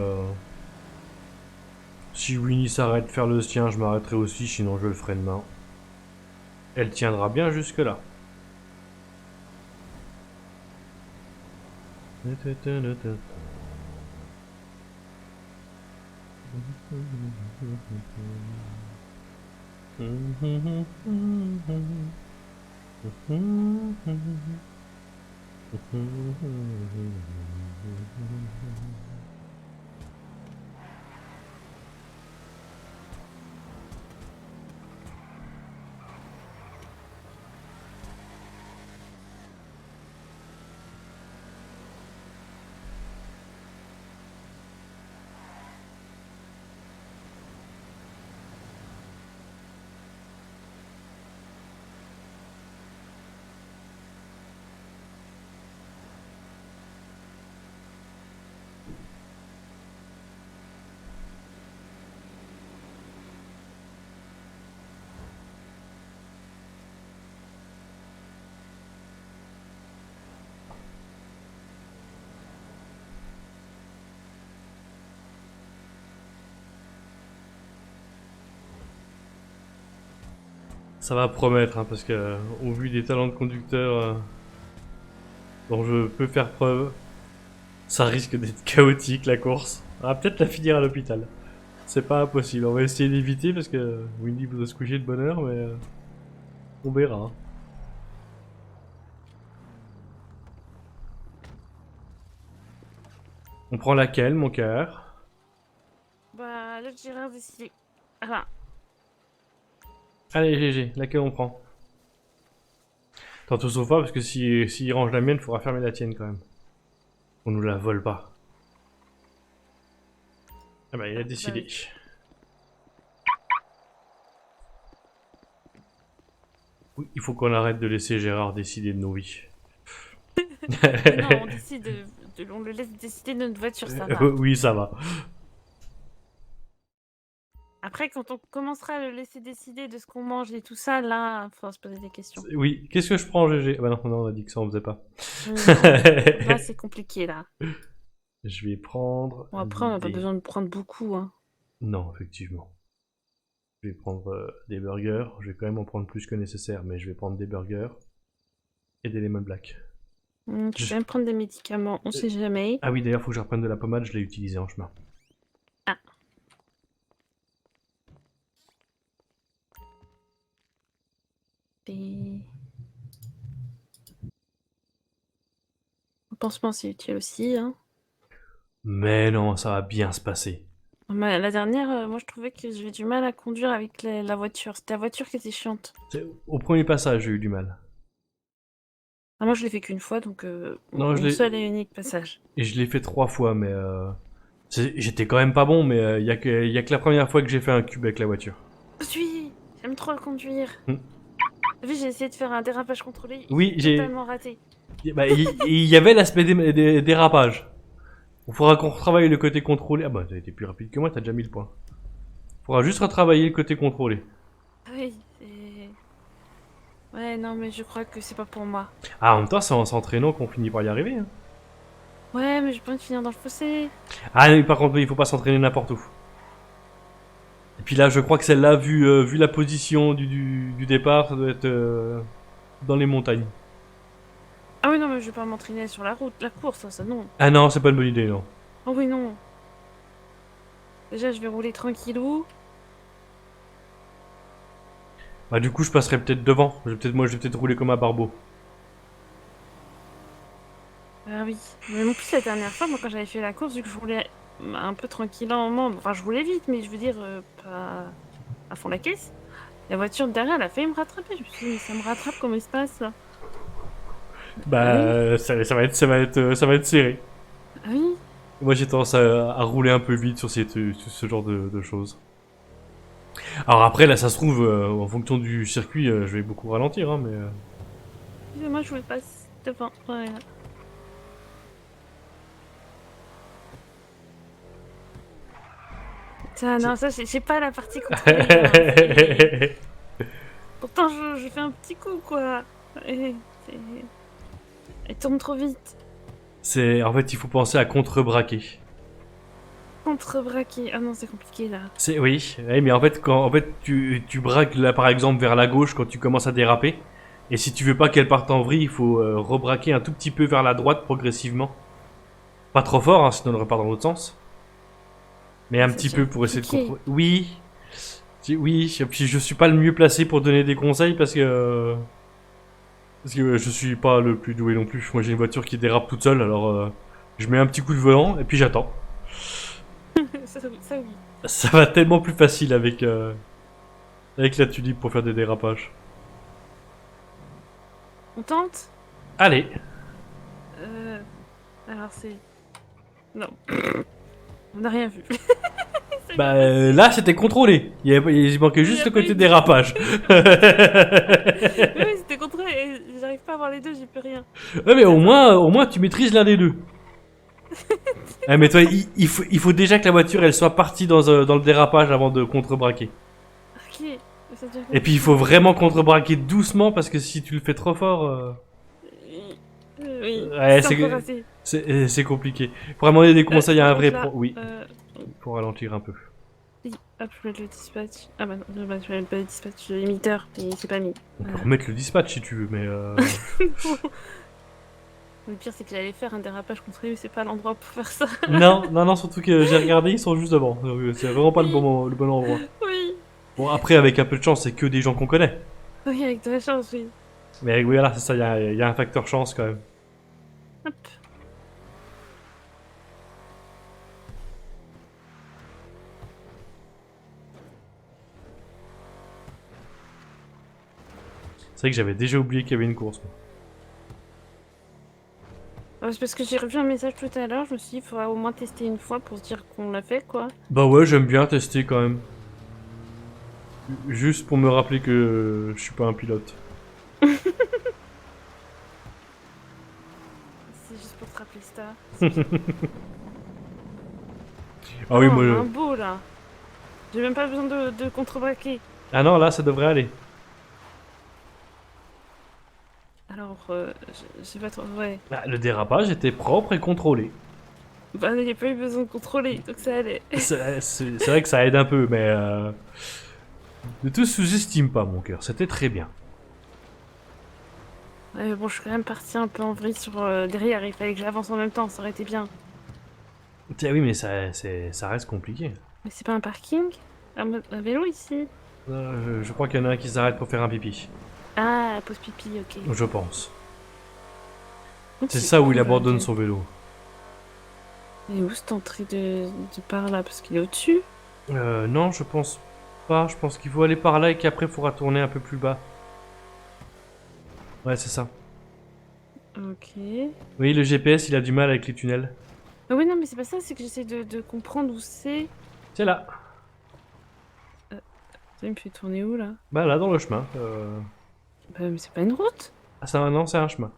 si Winnie s'arrête faire le sien, je m'arrêterai aussi, sinon je le ferai demain. Elle tiendra bien jusque-là. Ça va promettre, hein, parce que au vu des talents de conducteur dont je peux faire preuve, ça risque d'être chaotique la course. On va peut-être la finir à l'hôpital. C'est pas impossible. On va essayer d'éviter parce que Winnie voudrait se coucher de bonne heure, mais on verra. On prend laquelle, mon cœur? Bah, là, j'ai rien décidé. Enfin, Allez, GG, laquelle on prend? Tantôt sauf pas, parce que s'il range la mienne, il faudra fermer la tienne quand même. On nous la vole pas. Ah bah, il a décidé. Oui, il faut qu'on arrête de laisser Gérard décider de nos vies. non, on décide on le laisse décider de notre voiture, ça va. Oui, ça va. Après, quand on commencera à le laisser décider de ce qu'on mange et tout ça, là, il faudra se poser des questions. Oui, qu'est-ce que je prends, GG? Bah non, on a dit que ça on faisait pas. Là, c'est compliqué, là. Je vais prendre... Bon, après, on n'a pas besoin de prendre beaucoup, hein. Non, effectivement. Je vais prendre des burgers. Je vais quand même en prendre plus que nécessaire, mais je vais prendre des burgers et des lemon black. Tu peux même prendre des médicaments, on sait jamais. Ah oui, d'ailleurs, faut que je reprenne de la pommade, je l'ai utilisée en chemin. Ah. Et... le pansement, c'est utile aussi, hein. Mais non, ça va bien se passer. La dernière, moi, je trouvais que j'avais du mal à conduire avec la voiture. C'était la voiture qui était chiante. Au premier passage, j'ai eu du mal. Ah, moi, je l'ai fait qu'une fois, donc Non, je mon l'ai- seul et unique passage. Et je l'ai fait 3 fois, mais j'étais quand même pas bon, mais y a que la première fois que j'ai fait un cube avec la voiture. Oui, j'aime trop le conduire. T'as vu, j'ai essayé de faire un dérapage contrôlé. Oui, j'ai j'ai... totalement raté. Bah, il y avait l'aspect des dérapages. Il faudra qu'on retravaille le côté contrôlé. Ah bah, t'as été plus rapide que moi, t'as déjà mis le point. Faudra juste retravailler le côté contrôlé. Ah oui, c'est... ouais, non, mais je crois que c'est pas pour moi. Ah, en même temps, c'est en s'entraînant qu'on finit par y arriver. Hein. Ouais, mais j'ai pas envie de finir dans le fossé. Ah, mais par contre, il faut pas s'entraîner n'importe où. Et puis là, je crois que celle-là, vu la position du départ, ça doit être dans les montagnes. Ah oui, non, mais je vais pas m'entraîner sur la route, la course, ça non. Ah non, c'est pas une bonne idée, non. Oh oui, non. Déjà, je vais rouler tranquillou. Bah du coup, je passerai peut-être devant. Je vais peut-être rouler comme un barbeau. Ah oui. Mais en plus, la dernière fois, moi, quand j'avais fait la course, vu que je roulais un peu tranquillement, enfin, je roulais vite, mais je veux dire, pas à fond la caisse. La voiture de derrière, elle a failli me rattraper. Je me suis dit, mais ça me rattrape, comment il se passe, là? Bah, ça va être serré. Ah oui. Moi, j'ai tendance à rouler un peu vite sur ce genre de choses. Alors après, là, ça se trouve, en fonction du circuit, je vais beaucoup ralentir, hein, mais... Moi, je voulais passer devant. Ouais. Ça, non, ça, j'ai pas la partie contrôlée. Hein, pourtant, je fais un petit coup, quoi. Et, elle tourne trop vite. En fait, il faut penser à contre-braquer. Contre-braquer. Ah non, c'est compliqué là. Oui, mais en fait, tu braques là par exemple vers la gauche quand tu commences à déraper. Et si tu veux pas qu'elle parte en vrille, il faut rebraquer un tout petit peu vers la droite progressivement. Pas trop fort, hein, sinon elle repart dans l'autre sens. Mais un C'est petit déjà peu pour essayer de compliqué. contrôler. Oui. Oui, et puis je suis pas le mieux placé pour donner des conseils parce que je suis pas le plus doué non plus. Moi j'ai une voiture qui dérape toute seule, alors je mets un petit coup de volant et puis j'attends. ça oui. Ça va tellement plus facile avec la tulipe pour faire des dérapages. On tente Allez. Alors c'est... Non. On n'a rien vu. Bah là c'était contrôlé. Il manquait juste Il y a le pas côté eu de- dérapage. Oui, c'était contrôlé et j'arrive pas à voir les deux, j'y peux rien. Ouais mais au moins tu maîtrises l'un des deux. Ouais mais toi il faut déjà que la voiture elle soit partie dans le dérapage avant de contre-braquer. Ok. Ça devient Et puis il faut vraiment contre-braquer doucement parce que si tu le fais trop fort, Oui. Ouais, c'est encore assez. c'est compliqué. Faut vraiment donner des conseils à un vrai là, pro. Oui, euh, faut ralentir un peu. oui. Hop, je vais mettre le dispatch. Ah bah non, je vais mettre le dispatch l'émetteur, et c'est pas mis. On peut Voilà. remettre le dispatch si tu veux, mais Le pire, c'est que j'allais faire un dérapage contrôlé, mais c'est pas l'endroit pour faire ça. non, surtout que j'ai regardé, ils sont juste devant. Donc, c'est vraiment pas le bon endroit. Oui. Bon, après, avec un peu de chance, c'est que des gens qu'on connaît. Oui, avec de la chance, oui. Mais oui, voilà, c'est ça, il y a un facteur chance quand même. Hop. C'est vrai que j'avais déjà oublié qu'il y avait une course. Moi. C'est parce que j'ai revu un message tout à l'heure, je me suis dit, il faudra au moins tester une fois pour se dire qu'on l'a fait, quoi. Bah ouais, j'aime bien tester quand même. Juste pour me rappeler que je suis pas un pilote. C'est juste pour te rappeler ça. Ah oui, Oh, moi. un beau, là. J'ai même pas besoin de contrebraquer. Ah non, là, ça devrait aller. Alors, je sais pas trop, ouais. Bah, le dérapage était propre et contrôlé. Bah, il n'y a pas eu besoin de contrôler, donc ça allait. C'est vrai que ça aide un peu, mais ne te sous-estime pas, mon cœur. C'était très bien. Ouais, mais bon, je suis quand même partie un peu en vrille sur derrière, il fallait que j'avance en même temps, ça aurait été bien. Tiens, oui, mais ça reste compliqué. Mais c'est pas un parking? Un vélo ici? Je crois qu'il y en a un qui s'arrête pour faire un pipi. Ah, la pause pipi, ok. Je pense. Donc, C'est ça où il cool, abandonne ok. son vélo. Et où cette entrée de par là? Parce qu'il est au-dessus? Non, je pense pas. Je pense qu'il faut aller par là et qu'après, il faudra tourner un peu plus bas. Ouais, c'est ça. Ok. Oui, le GPS, il a du mal avec les tunnels. Ah oui, non, mais c'est pas ça, c'est que j'essaie de comprendre où c'est. C'est là. Ça me fait tourner où, là? Bah là, dans le chemin. Bah, mais c'est pas une route? Ah, ça, non, c'est un chemin.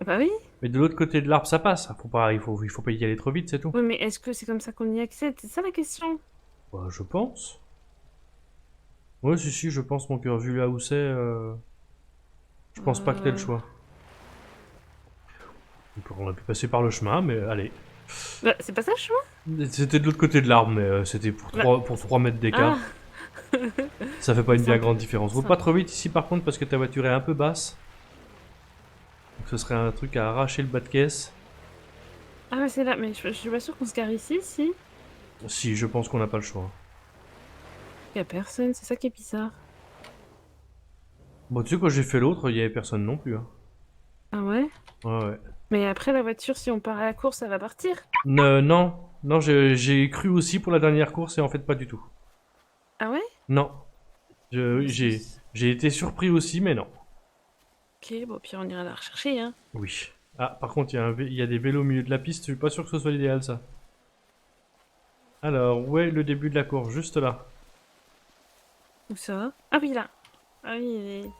Ah bah oui. Mais de l'autre côté de l'arbre, ça passe. Il faut pas y aller trop vite, c'est tout. Oui, mais est-ce que c'est comme ça qu'on y accède? C'est ça la question? Bah, je pense. Ouais, si, je pense, mon cœur. Vu là où c'est, je pense pas que t'aies le choix. On a pu passer par le chemin, mais allez. Bah, c'est pas ça le chemin? C'était de l'autre côté de l'arbre, mais c'était pour 3 mètres d'écart. Ah. Ça fait pas une bien Sympa. grande différence. Roule pas trop vite ici, par contre, parce que ta voiture est un peu basse. Donc ce serait un truc à arracher le bas de caisse. Ah, mais c'est là, mais je suis pas sûre qu'on se gare ici, si. Si, je pense qu'on n'a pas le choix. Y a personne, c'est ça qui est bizarre. Bon, tu sais, quand j'ai fait l'autre, il y avait personne non plus. Hein. Ah ouais? Ouais. Mais après, la voiture, si on part à la course, ça va partir. Non, j'ai cru aussi pour la dernière course et en fait pas du tout. Ah ouais? Non. J'ai été surpris aussi, mais non. Ok, bon, puis on ira la rechercher, hein. Oui. Ah, par contre, il y a des vélos au milieu de la piste, je suis pas sûr que ce soit l'idéal, ça. Alors, où est le début de la course? Juste là. Où ça? Ah oui, là. Ah oui, il est...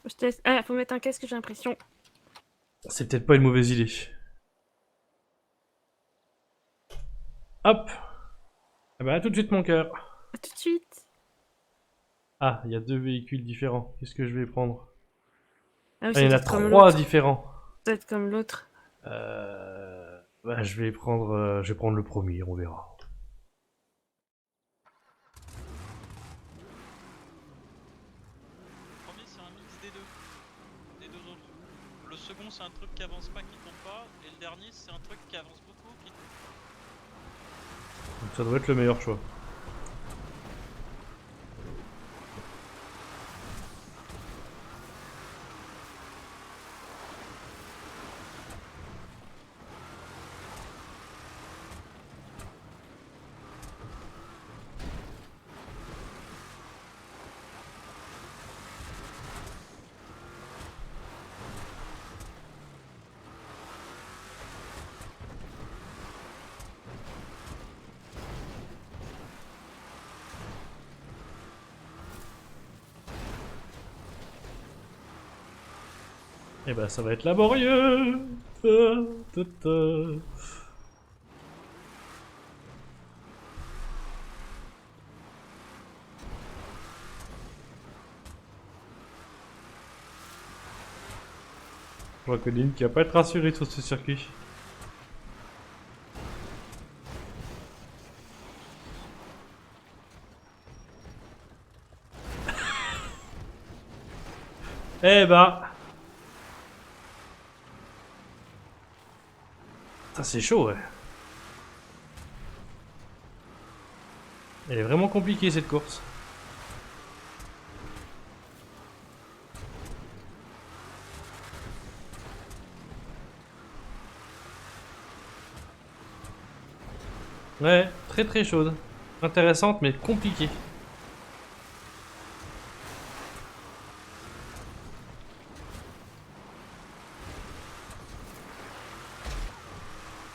Je te laisse... Ah, faut mettre un casque, j'ai l'impression. C'est peut-être pas une mauvaise idée. Hop. Ah bah, à tout de suite, mon cœur. À tout de suite. Ah, il y a 2 véhicules différents. Qu'est-ce que je vais prendre? Ah oui, Ah, il y en a c'est comme 3 l'autre. différents. Peut-être comme l'autre. Bah, je vais prendre le premier, on verra. Le premier, c'est un mix des deux autres. Le second, c'est un truc qui avance pas, qui tombe pas. Et le dernier, c'est un truc qui avance beaucoup, qui tombe. Donc ça doit être le meilleur choix. Et bah ça va être laborieux. Ta, ta, ta. Je vois que Lynn qui va pas être rassurée sur ce circuit. Eh ben... Ça c'est chaud, ouais. Elle est vraiment compliquée cette course. Ouais, très très chaude. Intéressante mais compliquée.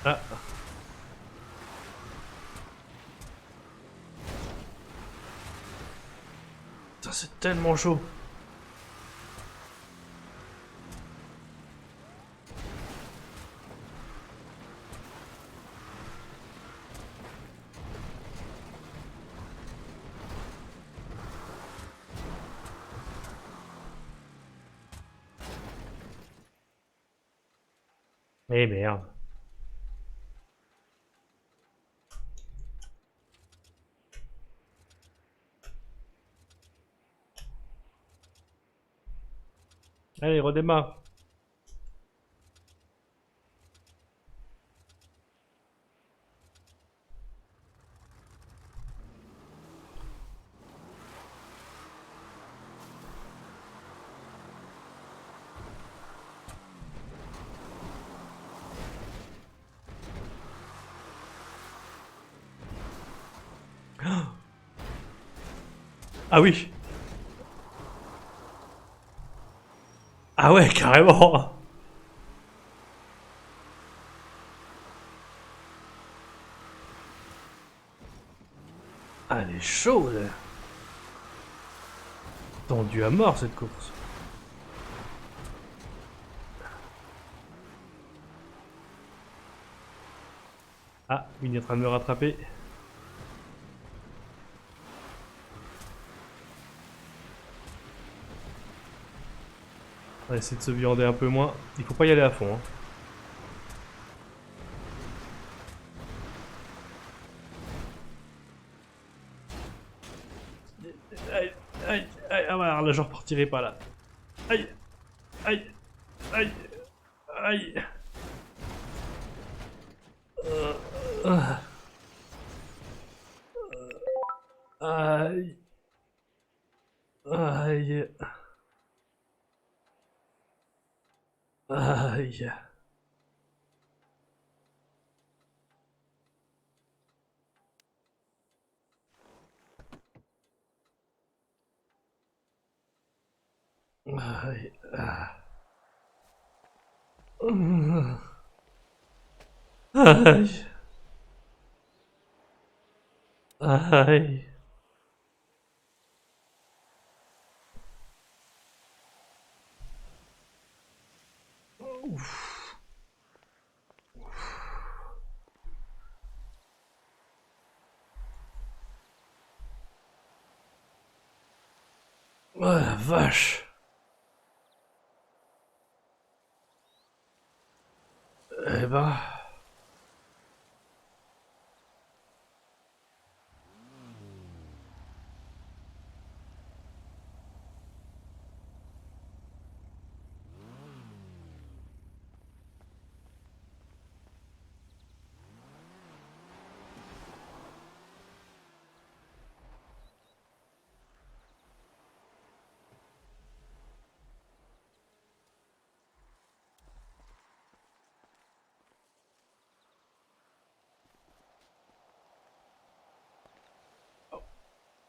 Ah. Putain, c'est tellement chaud. Eh merde. Allez, redémarre. Ah oui. Ah ouais, carrément. Ah, elle est chaude. Tendue à mort cette course. Ah, il est en train de me rattraper. On va essayer de se viander un peu moins. Il faut pas y aller à fond. Hein. Aïe, aïe, aïe, ah voilà, là je repartirai pas là. Aïe, aïe, aïe, aïe. Euh, aïe, aïe, aïe. Aïe. Aïe. Aïe. Ouf. Oh la vache. Eh ben...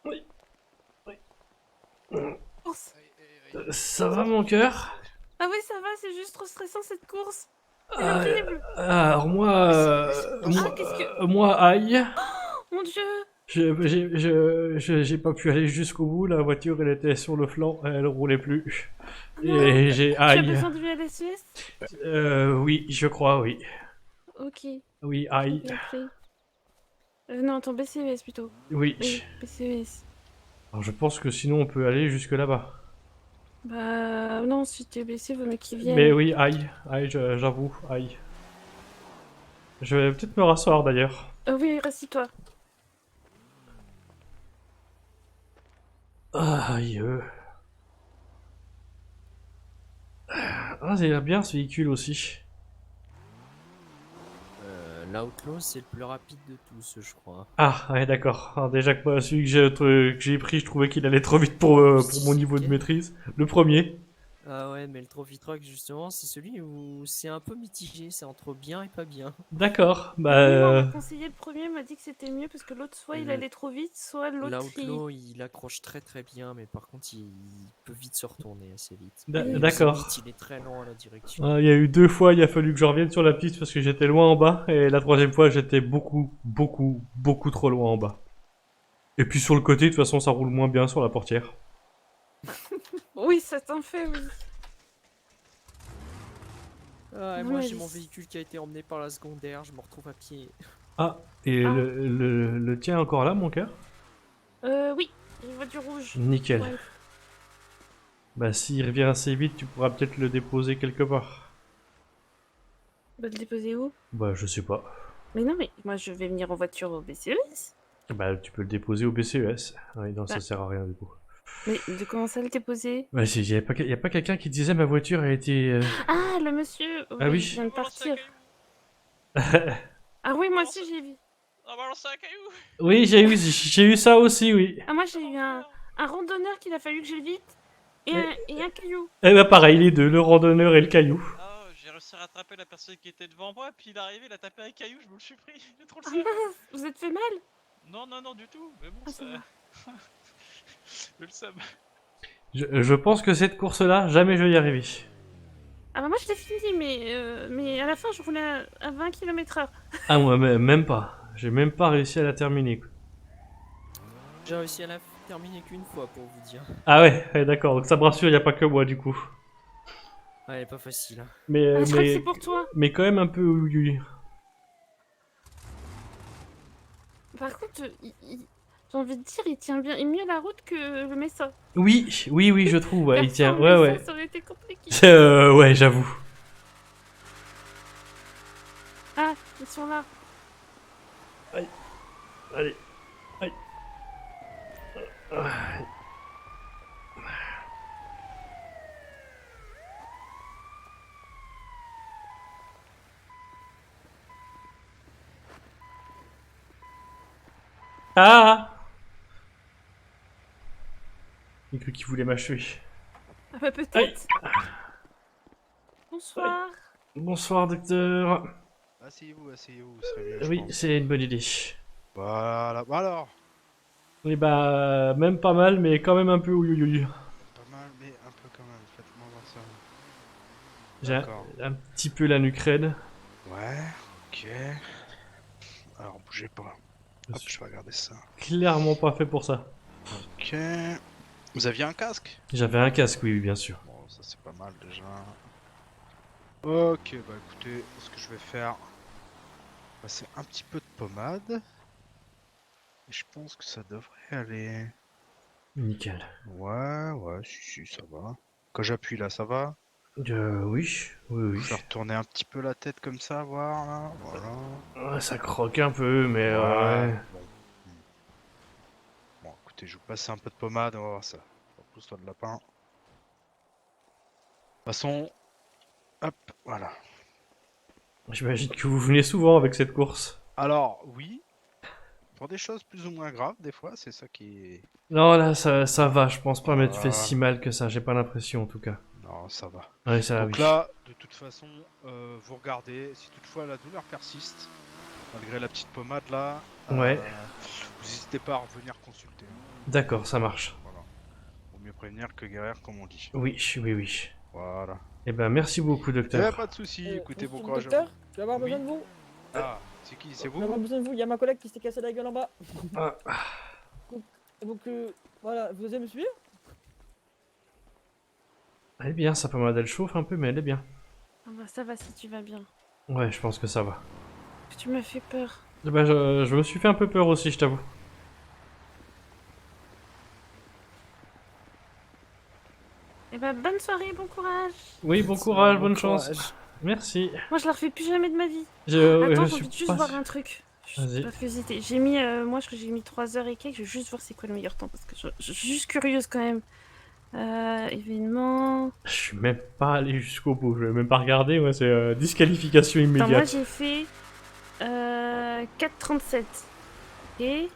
Oui. Oui. Ça va mon cœur? Ah oui, ça va, c'est juste trop stressant cette course. C'est Ah, horrible. alors moi, qu'est-ce que... moi, aïe, Mon dieu. j'ai pas pu aller jusqu'au bout. La voiture, elle était sur le flanc, elle roulait plus. Non. Et j'ai Tu as aïe. besoin de l'ULSUS? Oui, je crois, oui. Ok. Oui, J'ai aïe. bien fait. Non, ton BCES plutôt. Oui. Oui, BCES. Alors, je pense que sinon on peut aller jusque là-bas. Bah non, si t'es blessé, vaut mieux qu'ils viennent. Mais oui, aïe, aïe, j'avoue, aïe. Je vais peut-être me rasseoir d'ailleurs. Oui, rassis-toi. Aïe. Ah, c'est bien ce véhicule aussi. L'Outlaw, c'est le plus rapide de tous, je crois. Ah, ouais, d'accord. Alors, déjà que moi, celui que j'ai pris, je trouvais qu'il allait trop vite pour mon niveau de maîtrise. Le premier. Ah ouais, mais le Trophy Truck, justement, c'est celui où c'est un peu mitigé, c'est entre bien et pas bien. D'accord, Oui, moi, on bah... m'a conseillé le premier, m'a dit que c'était mieux parce que l'autre, soit il allait trop vite, soit l'autre, L'Outlaw, il accroche très très bien, mais par contre, il peut vite se retourner assez vite. D'accord. Limite, il est très lent à la direction. Il y a eu 2 fois, il a fallu que je revienne sur la piste parce que j'étais loin en bas. Et la 3e fois, j'étais beaucoup trop loin en bas. Et puis sur le côté, de toute façon, ça roule moins bien sur la portière. Oui, ça t'en fait, oui. Ah, et Non, moi, mais j'ai mon c'est- véhicule qui a été emmené par la secondaire, je me retrouve à pied. Ah, et Ah. le tien est encore là, mon cœur? Oui, une voiture rouge. Nickel. Ouais. Bah, s'il revient assez vite, tu pourras peut-être le déposer quelque part. Bah, le déposer où? Bah, je sais pas. Mais non, mais moi, je vais venir en voiture au BCES. Bah, tu peux le déposer au BCES. Oui, non, ça Bah. sert à rien du coup. Mais de comment ça le déposer? Ouais, y a pas quelqu'un qui disait ma voiture a été. Ah, le monsieur. Ah oui. Il vient de partir. Ah oui, moi aussi, j'ai vu. On va lancer un caillou. Oui, j'ai eu ça aussi, oui. Ah, moi, j'ai eu un randonneur qu'il a fallu que j'évite. Et un caillou. Eh bah, pareil, les deux, le randonneur et le caillou. Ah, j'ai réussi à rattraper la personne qui était devant moi, puis il est arrivé, il a tapé un caillou, je me le suis pris. J'ai trop le Ah seum. mince, vous êtes fait mal? Non, non, non, du tout. Mais bon, Ah, ça. ça va. J'ai le seum. Je pense que cette course-là, jamais je vais y arriver. Ah bah moi je l'ai fini, mais à la fin je roulais à 20 km/h. Ah, moi, même pas. J'ai même pas réussi à la terminer. Quoi. J'ai réussi à la terminer qu'une fois, pour vous dire. Ah ouais, d'accord. Donc ça me rassure, y a pas que moi du coup. Ouais, elle est pas facile. Hein. Mais, Ah, je crois que c'est pour toi. mais quand même un peu. Par contre, j'ai envie de dire, il tient bien mieux la route que le Mesa. Oui, je trouve. Ouais, il tient. Ouais, Mesa, ouais. ça aurait été compliqué. Ouais, j'avoue. Ah, ils sont là. Allez. Allez. Ah! J'ai cru qu'il voulait m'achever. Ah bah peut-être. Bonsoir. Bonsoir, docteur. Asseyez-vous, asseyez-vous, ce serait mieux. je Oui, pense. c'est une bonne idée. Voilà, bah alors. Oui, bah, même pas mal, mais quand même un peu ouïouïouï. Pas mal, mais un peu quand même. Faites-moi voir ça. J'ai D'accord. un petit peu la nuque raide. Ouais, ok. Alors, bougez pas. Hop, je vais regarder ça. Clairement pas fait pour ça. Ok. Vous aviez un casque? J'avais un casque, oui, bien sûr. Bon, ça c'est pas mal déjà. Ok, bah écoutez, ce que je vais faire, passer un petit peu de pommade. Et je pense que ça devrait aller. Nickel. Ouais, si, ça va. Quand j'appuie là, ça va? Oui, oui. Faire tourner un petit peu la tête comme ça, voir là. Voilà. Ouais, ça croque un peu, mais ouais. Bon, écoutez, je vous passe un peu de pommade, on va voir ça. Repousse-toi de lapin. De toute façon, hop, voilà. J'imagine que vous venez souvent avec cette course. Alors, oui. Pour des choses plus ou moins graves, des fois, c'est ça qui est... Non, là, ça va, je pense pas m'être fait si mal que ça, j'ai pas l'impression en tout cas. Non, ça va. Ouais, ça va, Donc oui. là, de toute façon, vous regardez, si toutefois la douleur persiste, malgré la petite pommade là, Ouais. vous n'hésitez pas à revenir consulter. D'accord, ça marche. Voilà. Vaut mieux prévenir que guérir, comme on dit. Oui, oui. Voilà. Eh ben, merci beaucoup, docteur. Pas de soucis, écoutez, bon courage. Docteur, je vais avoir besoin de vous. Ah, c'est qui? C'est Je vous? vais avoir besoin de vous. Il y a ma collègue qui s'est cassé la gueule en bas. Ah. Donc voilà, vous allez me suivre? Elle est bien, sa pommade, elle chauffe un peu, mais elle est bien. Ah bah, ça va si tu vas bien. Ouais, je pense que ça va. Tu m'as fait peur. Eh ben, je me suis fait un peu peur aussi, je t'avoue. Eh bah, bonne soirée, bon courage. Oui, bon courage, bonne chance. Merci. Moi, je la refais plus jamais de ma vie. Je Attends, j'ai suis envie de juste pas voir sûr. un truc. Vas-y. Par curiosité. J'ai mis, moi, je crois que j'ai mis 3 heures et quelques. Je veux juste voir c'est quoi le meilleur temps parce que je suis juste curieuse quand même. Événement. Je suis même pas allé jusqu'au bout, je vais même pas regarder, ouais, c'est disqualification Attends, moi, immédiate. j'ai fait 4,37 et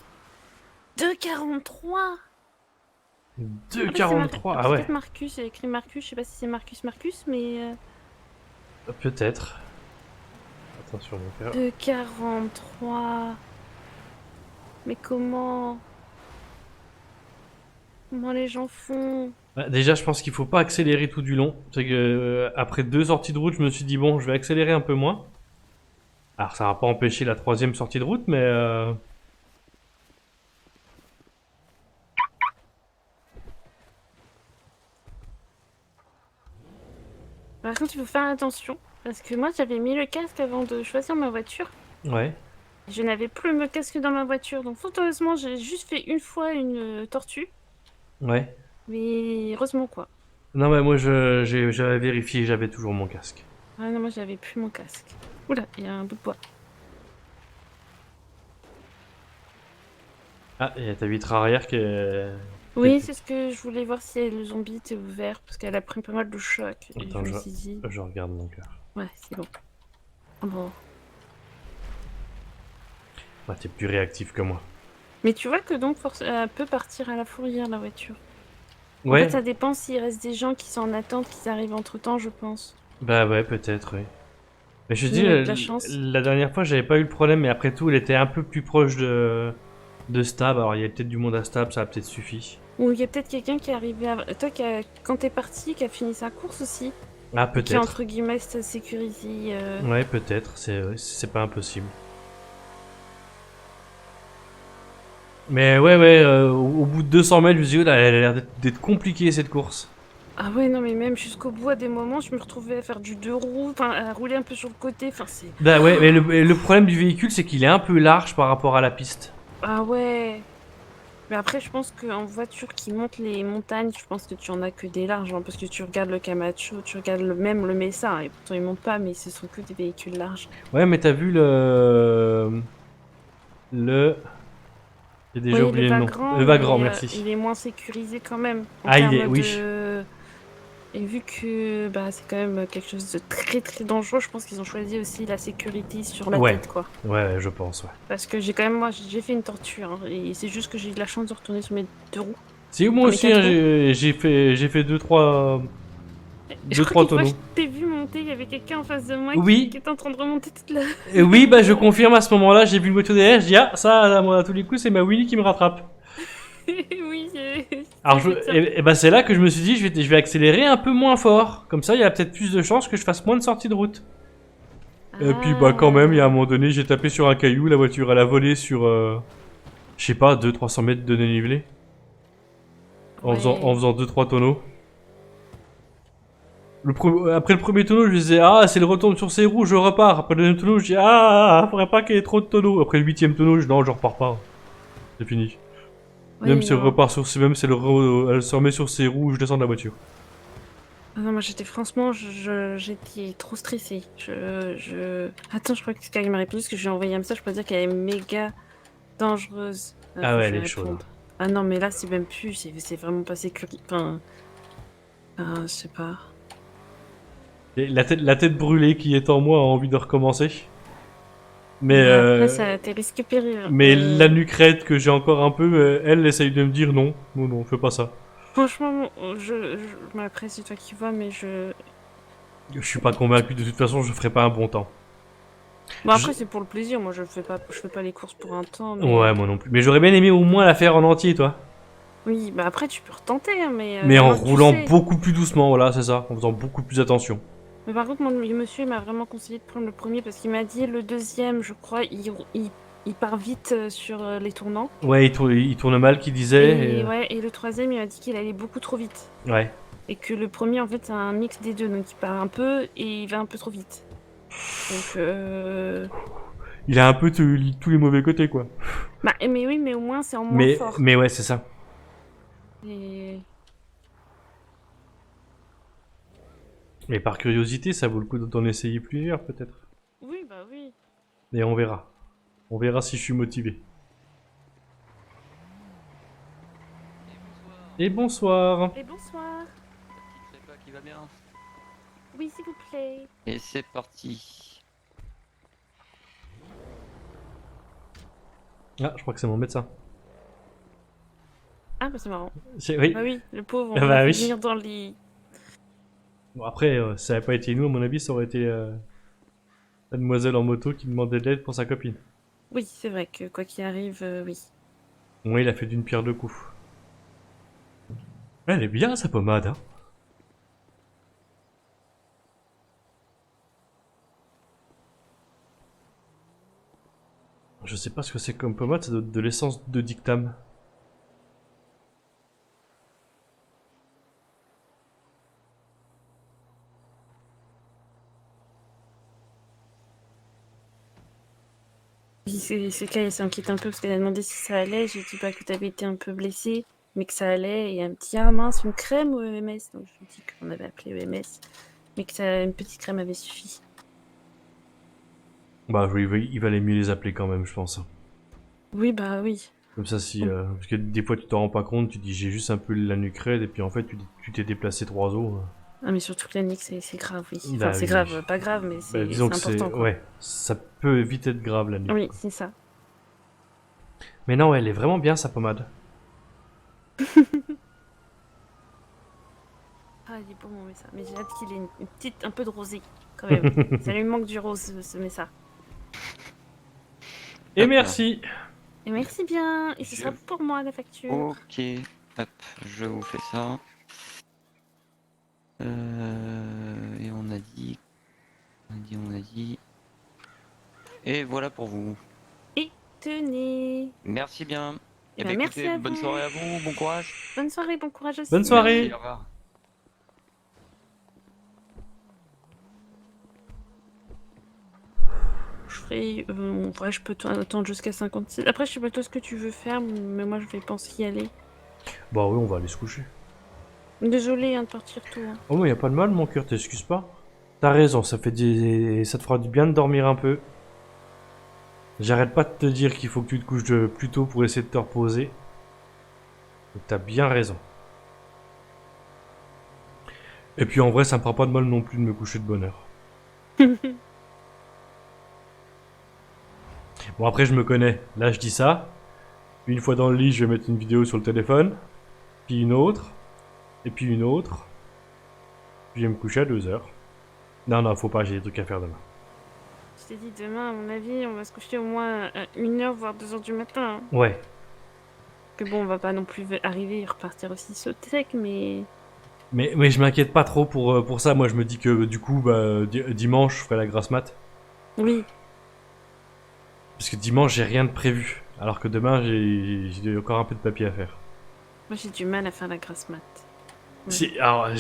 2,43. 2,43, ah ouais. Peut-être Marcus, j'ai écrit Marcus, je sais pas si c'est Marcus, mais... Peut-être. Attention, mon cœur. 2,43... Mais comment... Comment les gens font? Bah, déjà, je pense qu'il faut pas accélérer tout du long. C'est que après 2 sorties de route, je me suis dit bon, je vais accélérer un peu moins. Alors, ça va pas empêcher la 3e sortie de route, mais Par contre, il faut faire attention. Parce que moi, j'avais mis le casque avant de choisir ma voiture. ouais. Je n'avais plus le casque dans ma voiture. Donc, fort heureusement, j'ai juste fait une fois une tortue. Ouais. Mais heureusement, quoi. Non, mais moi, j'avais vérifié, j'avais toujours mon casque. Ah non, moi, j'avais plus mon casque. Oula, il y a un bout de bois. Ah, et ta vitre arrière qui est... Oui, c'est ce que je voulais voir si le zombie était ouvert. Parce qu'elle a pris pas mal de chocs. Et Attends, je me suis dit... je regarde mon cœur. Ouais, c'est bon. Ah bon. Ouais, t'es plus réactif que moi. Mais tu vois que donc, elle peut partir à la fourrière, la voiture. En Ouais. fait, ça dépend s'il reste des gens qui sont en attente, qui arrivent entre-temps, je pense. Bah ouais, peut-être, oui. Mais je te Il dis, y a de la chance. la dernière fois, j'avais pas eu le problème, mais après tout, elle était un peu plus proche de Stab. Alors, il y a peut-être du monde à Stab, ça a peut-être suffi. Ou il y a peut-être quelqu'un qui est arrivé à... Toi, quand t'es parti, qui a fini sa course aussi. Ah, Qui, peut-être. entre guillemets, s'est sécurisé. Ouais, peut-être, c'est pas impossible. Mais ouais, au bout de 200 mètres, je me suis dit, oh là, elle a l'air d'être compliquée cette course. Ah ouais, non, mais même jusqu'au bout, à des moments, je me retrouvais à faire du 2 roues, enfin, à rouler un peu sur le côté, enfin, c'est... Bah ouais, mais le problème du véhicule, c'est qu'il est un peu large par rapport à la piste. Ah ouais. Mais après, je pense qu'en voiture qui monte les montagnes, je pense que tu en as que des larges, hein, parce que tu regardes le Camacho, tu regardes même le Mesa, hein, et pourtant ils montent pas, mais ce sont que des véhicules larges. Ouais, mais t'as vu le... J'ai déjà Oui, oublié le nom. Vagrant, Le Vagrant, mais, merci. il est moins sécurisé quand même. Ah, il est... termes Oui. de- Et vu que bah, c'est quand même quelque chose de très très dangereux, je pense qu'ils ont choisi aussi la sécurité sur la Ouais. tête, quoi. Ouais, je pense, ouais. Parce que j'ai quand même, moi, j'ai fait une tortue, hein, et c'est juste que j'ai eu de la chance de retourner sur mes 2 roues. Si, moi Mes aussi, 4 hein, roues. j'ai fait 2-3 Je crois qu'une fois, tonneaux. je t'ai vu monter, il y avait quelqu'un en face de moi Oui. qui était en train de remonter toute la... Et oui, bah je confirme à ce moment-là, j'ai vu une voiture derrière, je dis ah, ça, moi, à tous les coups, c'est ma Winnie qui me rattrape. Oui, Alors, et bah c'est là que je me suis dit, je vais accélérer un peu moins fort. Comme ça, il y a peut-être plus de chances que je fasse moins de sorties de route. Et puis, bah quand même, il y a un moment donné, j'ai tapé sur un caillou, la voiture, elle a volé sur, je sais pas, 200-300 mètres de dénivelé. En faisant 2-3 tonneaux. Après le premier tonneau, je disais, ah, c'est le retourne sur ses roues, je repars. Après le deuxième tonneau, je dis, ah, faudrait pas qu'il y ait trop de tonneaux. Après le 8ème tonneau, non, je repars pas. C'est fini. Oui, Même si elle non. repart sur ses, même si elle se remet sur ses roues, je descends de la voiture. Ah non, moi j'étais franchement, j'étais trop stressée. Attends, je crois que Sky m'a répondu parce que je lui ai envoyé un message pour dire qu'elle est méga dangereuse. Ah Faut ouais, que elle je est lui chaude. réponde. Ah non, mais là c'est même plus, c'est vraiment pas sécurisé. Enfin, je sais pas. Et la tête brûlée qui est en moi a envie de recommencer. Mais, Après, ça t'es risque péril. mais la nuquerette que j'ai encore un peu, elle essaye de me dire non, non, fais pas ça. Franchement, après c'est toi qui vois, mais Je suis pas convaincu, de toute façon, je ferai pas un bon temps. Bon après c'est pour le plaisir, moi je fais pas les courses pour un temps. Mais... Ouais, moi non plus. Mais j'aurais bien aimé au moins la faire en entier, toi. Oui, bah après tu peux retenter, hein, mais. Mais en maintenant que tu roulant sais. beaucoup plus doucement, voilà, c'est ça. En faisant beaucoup plus attention. Mais par contre, le monsieur m'a vraiment conseillé de prendre le premier parce qu'il m'a dit le deuxième, je crois, il part vite sur les tournants. Ouais, il tourne mal, qu'il disait. Ouais, et le troisième, il m'a dit qu'il allait beaucoup trop vite. Ouais. Et que le premier, en fait, c'est un mix des deux, donc il part un peu et il va un peu trop vite. Donc, Il a un peu tous les mauvais côtés, quoi. Bah, mais oui, mais au moins, c'est en moins fort. Mais ouais, c'est ça. Et... Mais par curiosité, ça vaut le coup d'en essayer plusieurs, peut-être. Oui, bah oui. Et on verra. On verra si je suis motivé. Et bonsoir. Et bonsoir. Qui va bien. Oui, s'il vous plaît. Et c'est parti. Ah, je crois que c'est mon médecin. Ah, bah c'est marrant. Oui. Bah oui, le pauvre, on Ah bah va oui. venir dans le lit. Bon, après, ça n'avait pas été nous, à mon avis, ça aurait été la demoiselle en moto qui demandait de l'aide pour sa copine. Oui, c'est vrai que quoi qu'il arrive, oui. Bon, il a fait d'une pierre deux coups. Elle est bien, sa pommade, hein. Je sais pas ce que c'est comme pommade, ça doit être de l'essence de dictame. C'est qu'elle s'inquiète un peu parce qu'elle a demandé si ça allait. J'ai dit pas que t'avais été un peu blessée, mais que ça allait. Et elle me dit ah mince, une crème ou EMS. Donc je lui dis qu'on avait appelé EMS, mais que une petite crème avait suffi. Bah, il valait mieux les appeler quand même, je pense. Oui, bah oui. Comme ça, si. Parce que des fois, tu t'en rends pas compte, tu dis j'ai juste un peu la nuque raide, et puis en fait, tu t'es déplacé 3 os. Ah, mais surtout que la nique, c'est grave, oui. Enfin, Bah, c'est oui. grave, pas grave, mais c'est disons que important. Quoi. Ouais, ça peut vite être grave la nuque. Oui, c'est ça. Mais non, elle est vraiment bien sa pommade. Ah, il est beau mon message. Mais j'ai hâte qu'il ait une petite, un peu de rosé, quand même. Ça lui manque du rose, ce message. Et merci. Et merci bien. Et ce sera pour moi la facture. Ok, hop, je vous fais ça. Et on a dit. Et voilà pour vous. Et tenez. Merci bien. Eh Et ben, merci écoutez, à bonne vous. soirée à vous, bon courage. Bonne soirée, bon courage aussi. Bonne soirée. Merci, au revoir. Je ferai. Ouais, je peux attendre jusqu'à 56. Après, je sais pas toi ce que tu veux faire, mais moi je vais penser y aller. Bah oui, on va aller se coucher. Désolée hein, de partir tôt. Hein. Oh, mais y a pas de mal, mon cœur, t'excuses pas. T'as raison, ça te fera du bien de dormir un peu. J'arrête pas de te dire qu'il faut que tu te couches plus tôt pour essayer de te reposer. Donc t'as bien raison. Et puis en vrai, ça me fera pas de mal non plus de me coucher de bonne heure. Bon, après, je me connais. Là, je dis ça. Une fois dans le lit, je vais mettre une vidéo sur le téléphone. Puis une autre. Et puis une autre. Puis je vais me coucher à 2h. Non, faut pas, j'ai des trucs à faire demain. Je t'ai dit demain, à mon avis, on va se coucher au moins à 1h, voire 2h du matin. Hein. Ouais. Que bon, on va pas non plus arriver et repartir aussi sec, mais... Mais je m'inquiète pas trop pour ça. Moi, je me dis que du coup, bah, dimanche, je ferai la grasse mat. Oui. Parce que dimanche, j'ai rien de prévu. Alors que demain, j'ai encore un peu de papier à faire. Moi, j'ai du mal à faire la grasse mat. Ouais.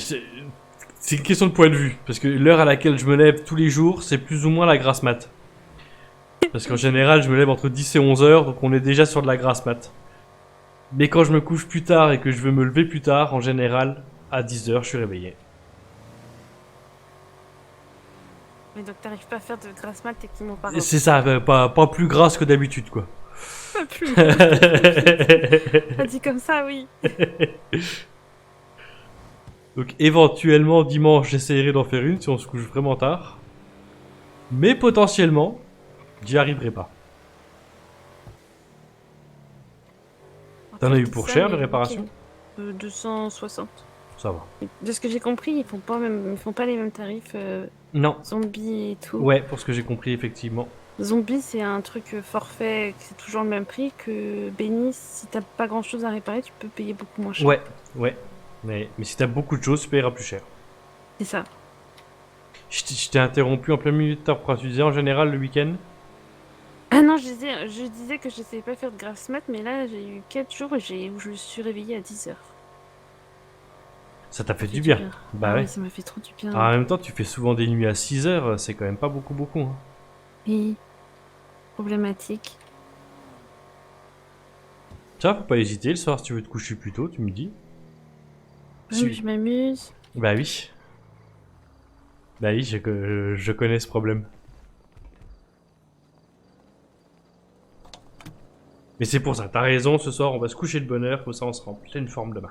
C'est une question de point de vue. Parce que l'heure à laquelle je me lève tous les jours, c'est plus ou moins la grasse mat. Parce qu'en général, je me lève entre 10 et 11 heures, donc on est déjà sur de la grasse mat. Mais quand je me couche plus tard et que je veux me lever plus tard, en général, à 10 heures, je suis réveillé. Mais donc t'arrives pas à faire de grasse mat techniquement par C'est ça, pas plus grasse que d'habitude, quoi. Pas plus. Pas dit comme ça, oui. Donc éventuellement dimanche j'essayerai d'en faire une si on se couche vraiment tard. Mais potentiellement, j'y arriverai pas. T'en as eu pour cher de réparation? 260. Ça va. De ce que j'ai compris, ils font pas les mêmes tarifs. Non. Zombies et tout. Ouais, pour ce que j'ai compris, effectivement. Zombie, c'est un truc forfait, c'est toujours le même prix que Benny. Si t'as pas grand chose à réparer, tu peux payer beaucoup moins cher. Ouais. Mais si t'as beaucoup de choses, tu payeras plus cher. C'est ça. Je t'ai interrompu en plein milieu de ta phrase. Tu disais en général le week-end? Ah non, je disais que j'essayais pas de faire de grasse mat, mais là j'ai eu 4 jours où je me suis réveillée à 10h. Ça t'a fait du bien. Bah Ah ouais. oui, ça m'a fait trop du bien. En même temps, tu fais souvent des nuits à 6 heures, c'est quand même pas beaucoup. Hein. Oui. Problématique. Ça, faut pas hésiter. Le soir, si tu veux te coucher plus tôt, tu me dis. Oui, je m'amuse. Bah oui. Bah oui, je connais ce problème. Mais c'est pour ça, t'as raison, ce soir on va se coucher de bonne heure, comme ça on sera en pleine forme demain.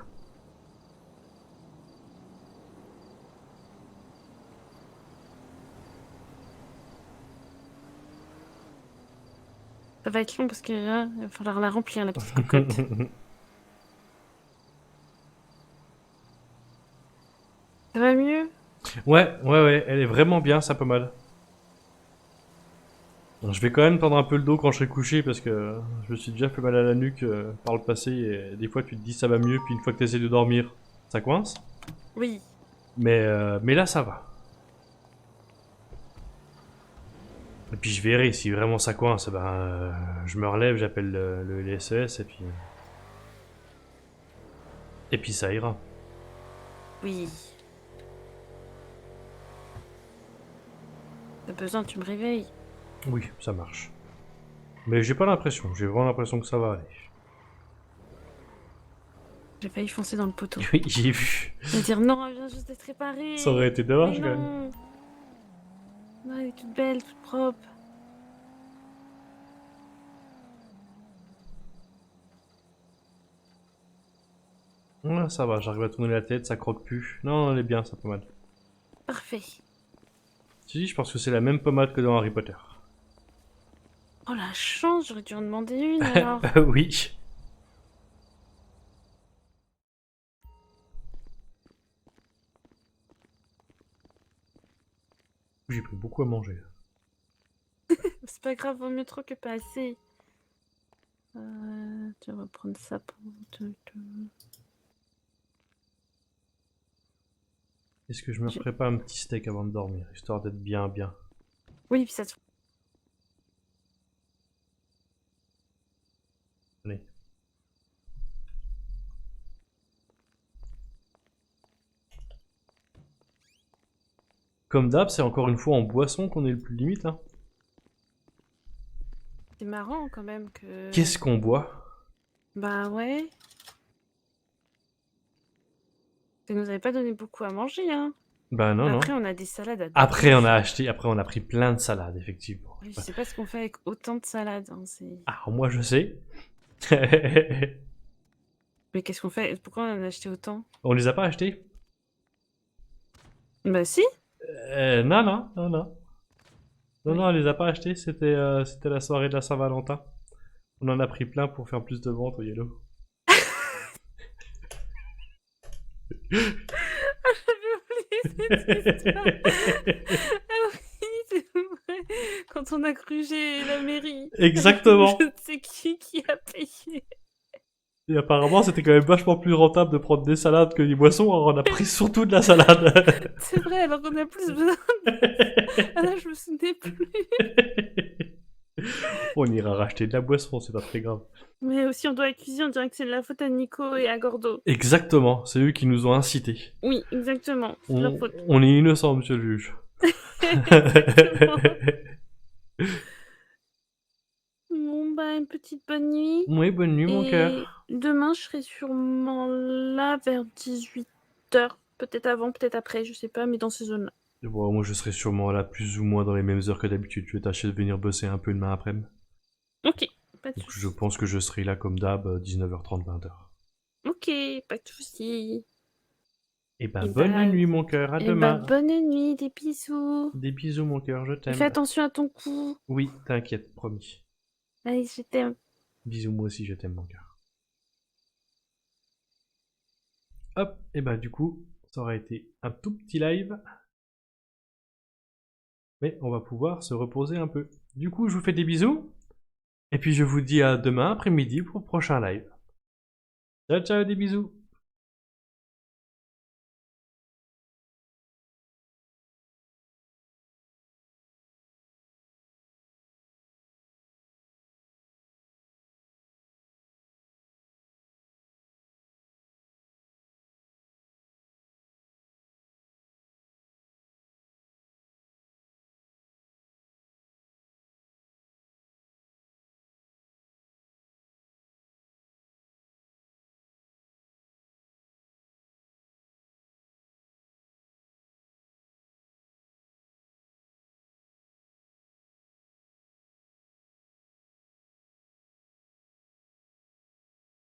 Ça va être long parce que là, il va falloir la remplir, la petite cocotte. Ça va mieux? Ouais, elle est vraiment bien sa pommade. Bon, je vais quand même tendre un peu le dos quand je serai couché parce que je me suis déjà fait mal à la nuque par le passé et des fois tu te dis ça va mieux puis une fois que tu essaies de dormir, ça coince. Oui. Mais là ça va. Et puis je verrai si vraiment ça coince, je me relève, j'appelle le SES et puis ça ira. Oui. T'as besoin, tu me réveilles. Oui, ça marche. Mais j'ai pas l'impression, j'ai vraiment l'impression que ça va aller. J'ai failli foncer dans le poteau. Oui, j'ai vu. Je vais dire non, elle vient juste d'être réparée. Ça aurait été dommage Mais quand même. non. Non, elle est toute belle, toute propre. Ouais, ça va, j'arrive à tourner la tête, ça croque plus. Non, elle est bien sa pommade. Parfait. Si, je pense que c'est la même pommade que dans Harry Potter. Oh la chance, j'aurais dû en demander une alors. Oui. J'ai pris beaucoup à manger. C'est pas grave, vaut mieux trop que pas assez. Tu vas prendre ça pour... Est-ce que je me ferais pas un petit steak avant de dormir, histoire d'être bien? Oui, puis ça te... Allez. Comme d'hab, c'est encore une fois en boisson qu'on est le plus limite. Hein. C'est marrant quand même que... Qu'est-ce qu'on boit? Bah ouais. Ça nous avait pas donné beaucoup à manger, hein. Bah non, Après, non. on a des salades à... Après, on a acheté, après on a pris plein de salades, effectivement. Oui, je sais pas ce qu'on fait avec autant de salades. Hein, Alors moi, je sais. Mais qu'est-ce qu'on fait? Pourquoi on en a acheté autant? On les a pas achetés? Bah si. Non, on les a pas achetés, c'était la soirée de la Saint-Valentin. On en a pris plein pour faire plus de ventes au Yellow. J'avais oublié cette histoire. Ah oui, c'est vrai. Quand on a grugé la mairie. Exactement. Je ne sais qui a payé. Et apparemment, c'était quand même vachement plus rentable de prendre des salades que des boissons, alors on a pris surtout de la salade. C'est vrai, alors qu'on a plus besoin de... Ah là, je me souvenais plus. On ira racheter de la boisson, c'est pas très grave. Mais aussi, on doit accuser, on dirait que c'est de la faute à Nico et à Gordo. Exactement, c'est eux qui nous ont incités. Oui, exactement, c'est de leur faute. On est innocents, monsieur le juge. Exactement. Bon, bah, une petite bonne nuit. Oui, bonne nuit, mon cœur. Demain, je serai sûrement là vers 18h. Peut-être avant, peut-être après, je sais pas, mais dans ces zones-là. Bon, moi je serai sûrement là plus ou moins dans les mêmes heures que d'habitude. Je vais tâcher de venir bosser un peu demain après-midi. Ok, pas de Donc soucis. je pense que je serai là comme d'hab, 19h30, 20h. Ok, pas de soucis. Et ben Eh bonne ben, nuit mon cœur, à Eh demain. ben, bonne nuit, des bisous. Des bisous mon cœur, je Et t'aime. fais attention à ton cou. Oui, t'inquiète, promis. Allez, je t'aime. Bisous, moi aussi je t'aime mon cœur. Hop, et ben du coup, ça aurait été un tout petit live. Mais on va pouvoir se reposer un peu. Du coup, je vous fais des bisous. Et puis je vous dis à demain après-midi pour le prochain live. Ciao ciao, des bisous.